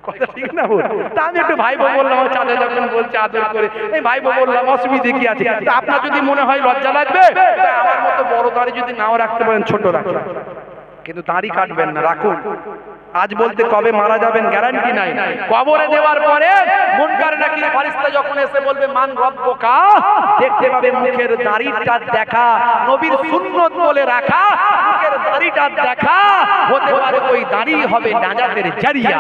কথা ঠিক না বল? তা আমি একটু ভাইপো বললাম, আমার চাচা যখন বলছে আদর করে, এই ভাইপো বললাম, অসুবিধে কি আছে? তা আপনার যদি মনে হয় লজ্জা লাগবে, আমার মতো বড় দাড়ি যদি নাও রাখতে পারেন, ছোট রাখুন, কিন্তু দাড়ি কাটবেন না, রাখুন। আজ বলতে কবে মারা যাবেন গ্যারান্টি নাই। কবরে দেওয়ার পরে মুনকার নাকির ফেরেশতা যখন এসে বলবে মান রব্বুকা, দেখতে পাবে মুখের দাড়িটা দেখা, নবীর সুন্নত বলে রাখা মুখের দাড়িটা দেখা, হতে পারে ওই দাড়ি হবে নাজাতের জারিয়া।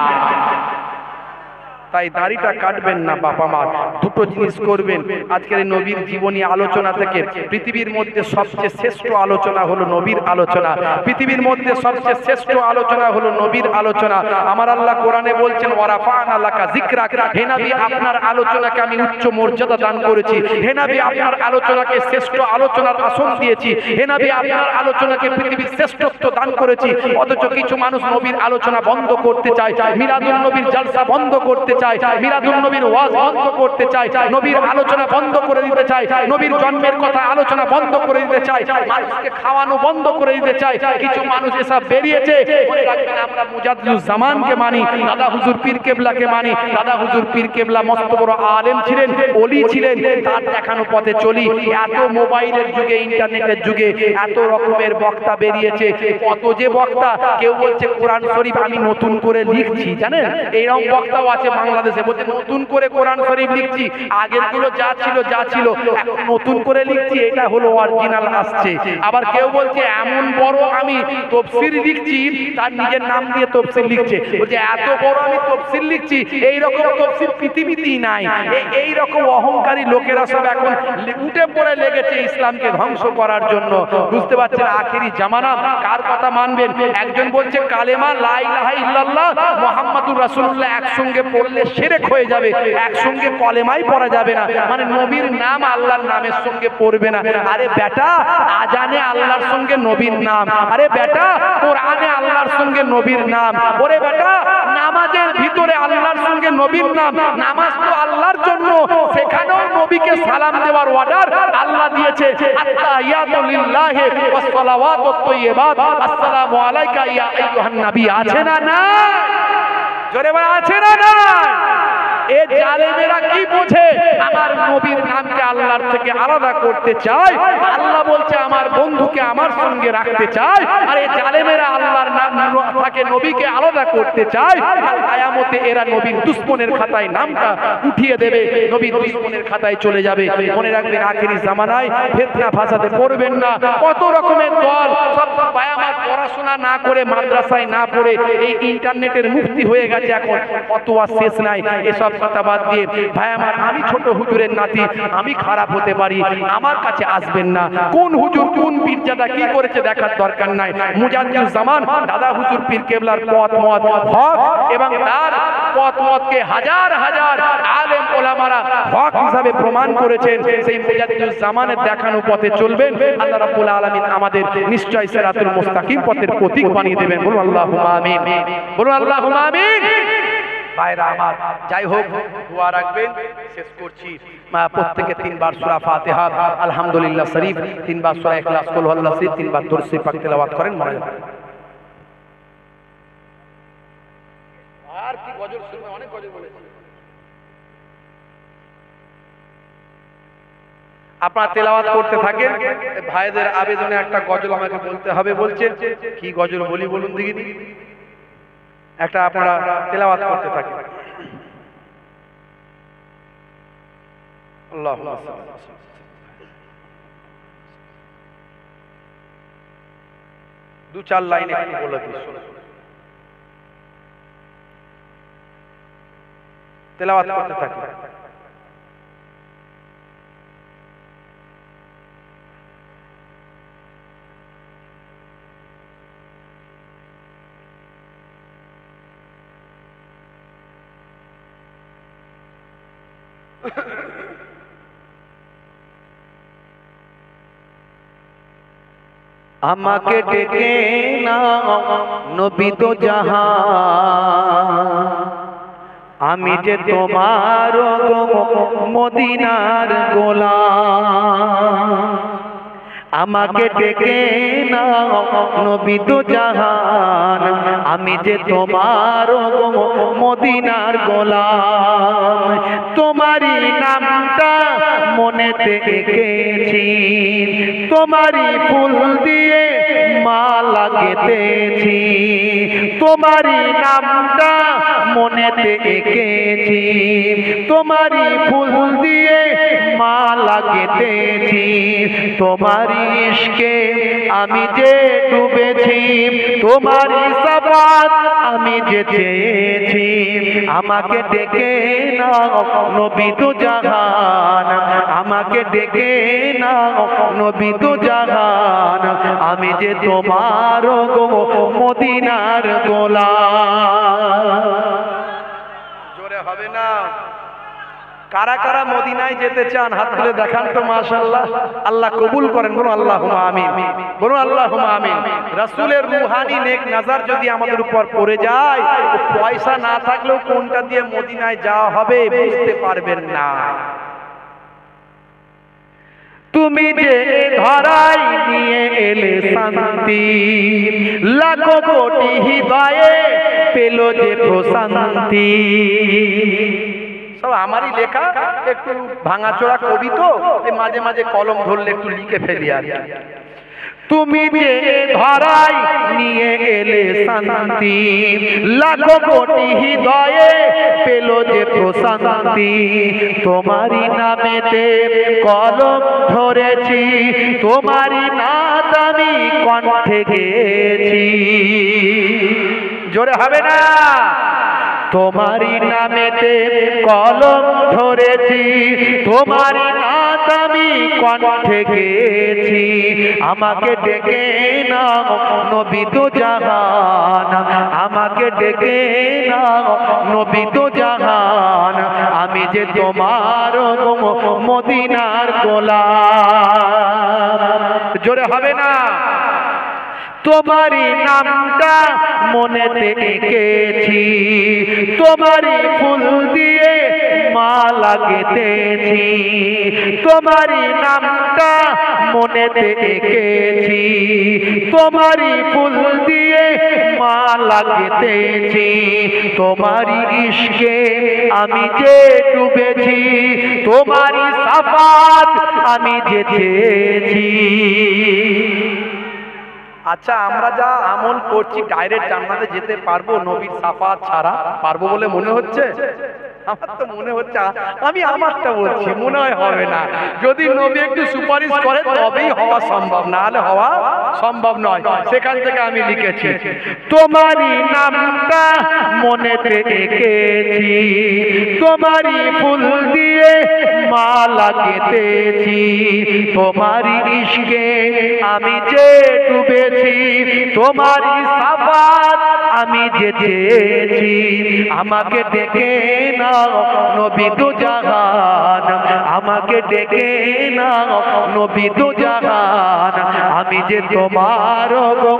তাই দাড়িটা কাটবেন না বাবা মা। দুটো জিনিস করবেন। আজকের এই নবীর জীবনী আলোচনা থেকে পৃথিবীর মধ্যে সবচেয়ে শ্রেষ্ঠ আলোচনা হলো নবীর আলোচনা। পৃথিবীর মধ্যে সবচেয়ে শ্রেষ্ঠ আলোচনা হলো নবীর আলোচনা। আমার আল্লাহ কোরআনে বলছেন, ওয়ারাফা'না লাকা যিকরাক, হে নবী আপনার আলোচনাকে আমি উচ্চ মর্যাদা দান করেছি। হে নবী আপনার আলোচনাকে শ্রেষ্ঠ আলোচনার আসন দিয়েছি। হে নবী আপনার আলোচনাকে পৃথিবীর শ্রেষ্ঠত্ব দান করেছি। অথচ কিছু মানুষ নবীর আলোচনা বন্ধ করতে চায়, মিলাদুন নবীর জলসা বন্ধ করতে চায়, মিলাদুন নবীর ওয়াজ বন্ধ করতে চায়, নবীর আলোচনা বন্ধ করে দিতে চায়, নবীর জন্মের কথা আলোচনা বন্ধ করে দিতে চায়, মানুষকে খাওয়ানো বন্ধ করে দিতে চায়। কিছু মানুষ এসব বেরিয়েছে। মনে রাখবেন, আমরা মুজাদ্দিদুজ জামানকে মানি, দাদা হুজুর পীর কেবলাকে মানি। দাদা হুজুর পীর কেবলা মস্ত বড় আলেম ছিলেন, ওলি ছিলেন, তার দেখানো পথে চলি। এত মোবাইলের যুগে, ইন্টারনেটের যুগে এত রকমের বক্তা বেরিয়েছে। কত যে বক্তা, কেউ বলছে কোরআন শরীফ আমি নতুন করে লিখছি, জানেন এইরকম বক্তাও আছে বাংলাদেশে, বলছে নতুন করে কোরআন শরীফ লিখছি, আগের গুলো যা ছিল এখন নতুন করে লিখছি, এটা হলো অরিজিনাল আসছে। আবার কেউ বলছে এমন বড় আমি তাফসীর লিখছি, তার নিজের নাম দিয়ে তাফসীর লিখছে, বলছে এত বড় আমি তাফসীর লিখছি, এই রকম তাফসীর পৃথিবীতেই নাই। এই রকম অহংকারী লোকেরা সব এখন উঠে পড়ে লেগেছে ইসলামকে ধ্বংস করার জন্য। বুঝতে পারছেন, আখেরি জামানা কার কথা মানবেন? একজন বলছে কালেমা লা ইলাহা ইল্লাল্লাহ মুহাম্মাদুর রাসূলুল্লাহ একসঙ্গে পড়লে শিরক হয়ে যাবে, একসঙ্গে কলেমাই পড়া যাবে না, মানে নবীর নাম আল্লাহর নামের সঙ্গে পড়বে না। আরে বেটা, আজানে আল্লাহর সঙ্গে নবীর নাম, আরে বেটা কোরআনে আল্লাহর সঙ্গে নবীর নাম, ওরে বেটা নামাজের ভিতরে আল্লাহর সঙ্গে নবীর নাম। নামাজ তো আল্লাহর জন্য, সেখানেও নবীকে সালাম দেওয়ার অর্ডার আল্লাহ দিয়েছে। আত্তাহিয়াতু লিল্লাহি ওয়াস সালাওয়াতুত তাইয়্যিবাত, আসসালামু আলাইকা ইয়া আইয়ুহান নবী। আছে না না? জোরে বলা আছে না না? এ জালেমেরা কি বোঝে? আমার নবীর নামকে আল্লাহর থেকে আলাদা করতে চায়। আল্লাহ বলছে আমার বন্ধুকে আমার সঙ্গে রাখতে চায়, আর এই জালেমেরা আল্লাহর নাম থেকে নবীকে আলাদা করতে চায়। কিয়ামতে এরা নবীর দুশমনের খাতায় নামটা উঠিয়ে দেবে, নবীর দুশমনের খাতায় চলে যাবে। মনে রাখবেন, আখেরি জামানায় ফিতনা ফাসাদে পড়বেন না। কত রকমের দল, সব বায়ামার পড়াশোনা না করে, মাদ্রাসায় না পড়ে এই ইন্টারনেটের মুফতি হয়ে গেছে। এখন ফতোয়া শেষ নাই, এসব কথা বাদ দিয়ে ভাই আমার, আমি ছোট হুজুরের নাতি, আমি খারাপ হতে পারি, আমার কাছে আসবেন না। কোন হুজুর কোন পীরজাদা কি করেছে দেখার দরকার নাই। মুজাদ্দিদুজ জামান দাদা হুজুর পীর কেবলার পথ মত হক এবং তার পথ মতকে হাজার হাজার আলেম ওলামারা হক হিসাবে প্রমাণ করেছেন। সেই মুজাদ্দিদুজ জামানের দেখানো পথে চলবেন, আল্লাহ রাব্বুল আলামিন আমাদের নিশ্চয় সিরাতুল মুস্তাকিম পথের প্রতীক বানিয়ে দেবেন। বলুন আল্লাহুম্মা আমিন, বলুন আল্লাহুম্মা আমিন। ভাইরা আমার, যাই হোক দোয়া রাখবেন। শেষ করছি, প্রত্যেকে 3 বার সূরা ফাতিহা, আলহামদুলিল্লাহ শরীফ 3 বার, সূরা ইখলাস, কুল হুয়াল্লাহু শরীফ 3 বার দরুদ শরীফ পাক তেলাওয়াত করেন। মনে রাখবেন আর কি গজল শুনবে, অনেক গজল বলেছে। আপনারা তেলাওয়াত করতে থাকেন। ভাইদের আবেদনে একটা গজল আমাকে বলতে হবে বলছেন, কি গজল বলি বলুন দেখি। একটা আপনারা তেলাওয়াত করতে থাকেন। আল্লাহুম্মা সাল্লি, 2-4 লাইন একটু বলে দিন, তেলাওয়াত করতে থাকেন। আমাকে ডেকে নাও নবী তো জাহান, আমি যে তোমার মদিনার গোলাম। আমাকে ডেকে নাও নবী তো জাহান, আমি যে তোমার মদিনার গোলাম। তোমারই নামটা মনেতে এঁকেছি, তোমারই ফুল দিয়ে মালা গেঁথেছি। তোমারই নামটা মনেতে এঁকেছি, তোমারই ফুল দিয়ে মালা গেঁথেছি। তোমারই ইশকে আমি যে ডুবেছি, তোমারই সাফাত আমি যে চেয়েছি। আমাকে ডেকে নাও নবী তো জাহান, আমাকে ডেকে নাও নবী তো জাহান, আমি যে তোমার গো মদিনার গোলাম। জোরে হবে না? কারা কারা মদিনায় যেতে চান হাত তুলে দেখান তো। মাশাআল্লাহ, আল্লাহ কবুল করেন। বলুন আল্লাহুম্মা আমিন, বলুন আল্লাহুম্মা আমিন। রাসূলের রূহানি নেক নজর যদি আমাদের উপর পড়ে যায়, পয়সা না থাকলেও কোনটা দিয়ে মদিনায় যাওয়া হবে বুঝতে পারবেন না। তুমি যে ধরাই নিয়ে এলে শান্তি, লাখো কোটি হৃদয়ে পেল যে প্রশান্তি। সব আমারই লেখা, একটু ভাঙাচোরা কবি তো মাঝে মাঝে কলম ধরলে একটু লিখে ফেলি আর কি। তুমি যে ধরাই নিয়ে এলে শান্তি, লাখো কোটি হৃদয়ে পেল যে প্রশান্তি। তোমারই নামেতে কলম ধরেছি, তোমারই নাম আমি কণ্ঠে গেয়েছি। জোরে হবে না? তোমারই নামেতে কলম ধরেছি, তোমারই নাম আমি কণ্ঠে গেয়েছি। আমাকে ডেকে নাও নবী তো জাহান, আমাকে ডেকে নাও নবী তো জাহান, আমি যে তোমার মদিনার গোলাম। জোরে হবে না? তোমারই নামটা মনেতে এঁকেছি, তোমারই ফুল দিয়ে মালা গেঁথেছি। তোমারই নামটা মনেতে এঁকেছি, তোমারই ফুল দিয়ে মালা গেঁথেছি। তোমারই ইশকে আমি যে ডুবেছি, তোমারই সাফাত আমি যে চেয়েছি। আচ্ছা, আমরা যা আমল করছি ডাইরেক্ট জান্নাতে যেতে পারবো নবীর সাফাত ছাড়া? পারবো বলে মনে হচ্ছে? আমার তো মনে হচ্ছে আমি আমারটা বলছি, মনে হয় হবে না। যদি নবী একটু সুপারিশ করে তবেই হওয়া সম্ভব, না হলে হওয়া সম্ভব নয়। সেখান থেকে আমি লিখেছি, তোমারই নামটা মনেতে এঁকেছি, তোমারই ফুল দিয়ে মালা গেঁথেছি, তোমারই ইশকে আমি যে ডুবেছি, তোমারই সাফাত আমি যে চেয়েছি, আমাকে ডেকে নাও নবী দু জাহান, আমাকে ডেকে নাও নবী দু জাহান, আমি যে তোমার গো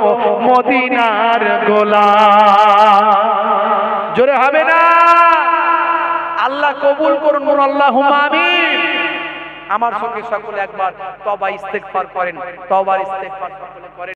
মদিনার গোলাম। জোরে হবে না? আল্লাহ কবুল করুন, আল্লাহুম্মা আমিন। আমার সঙ্গে সকলে একবার তওবা ইস্তেগফার করেন, তওবার ইস্তেগফার সকলে করেন।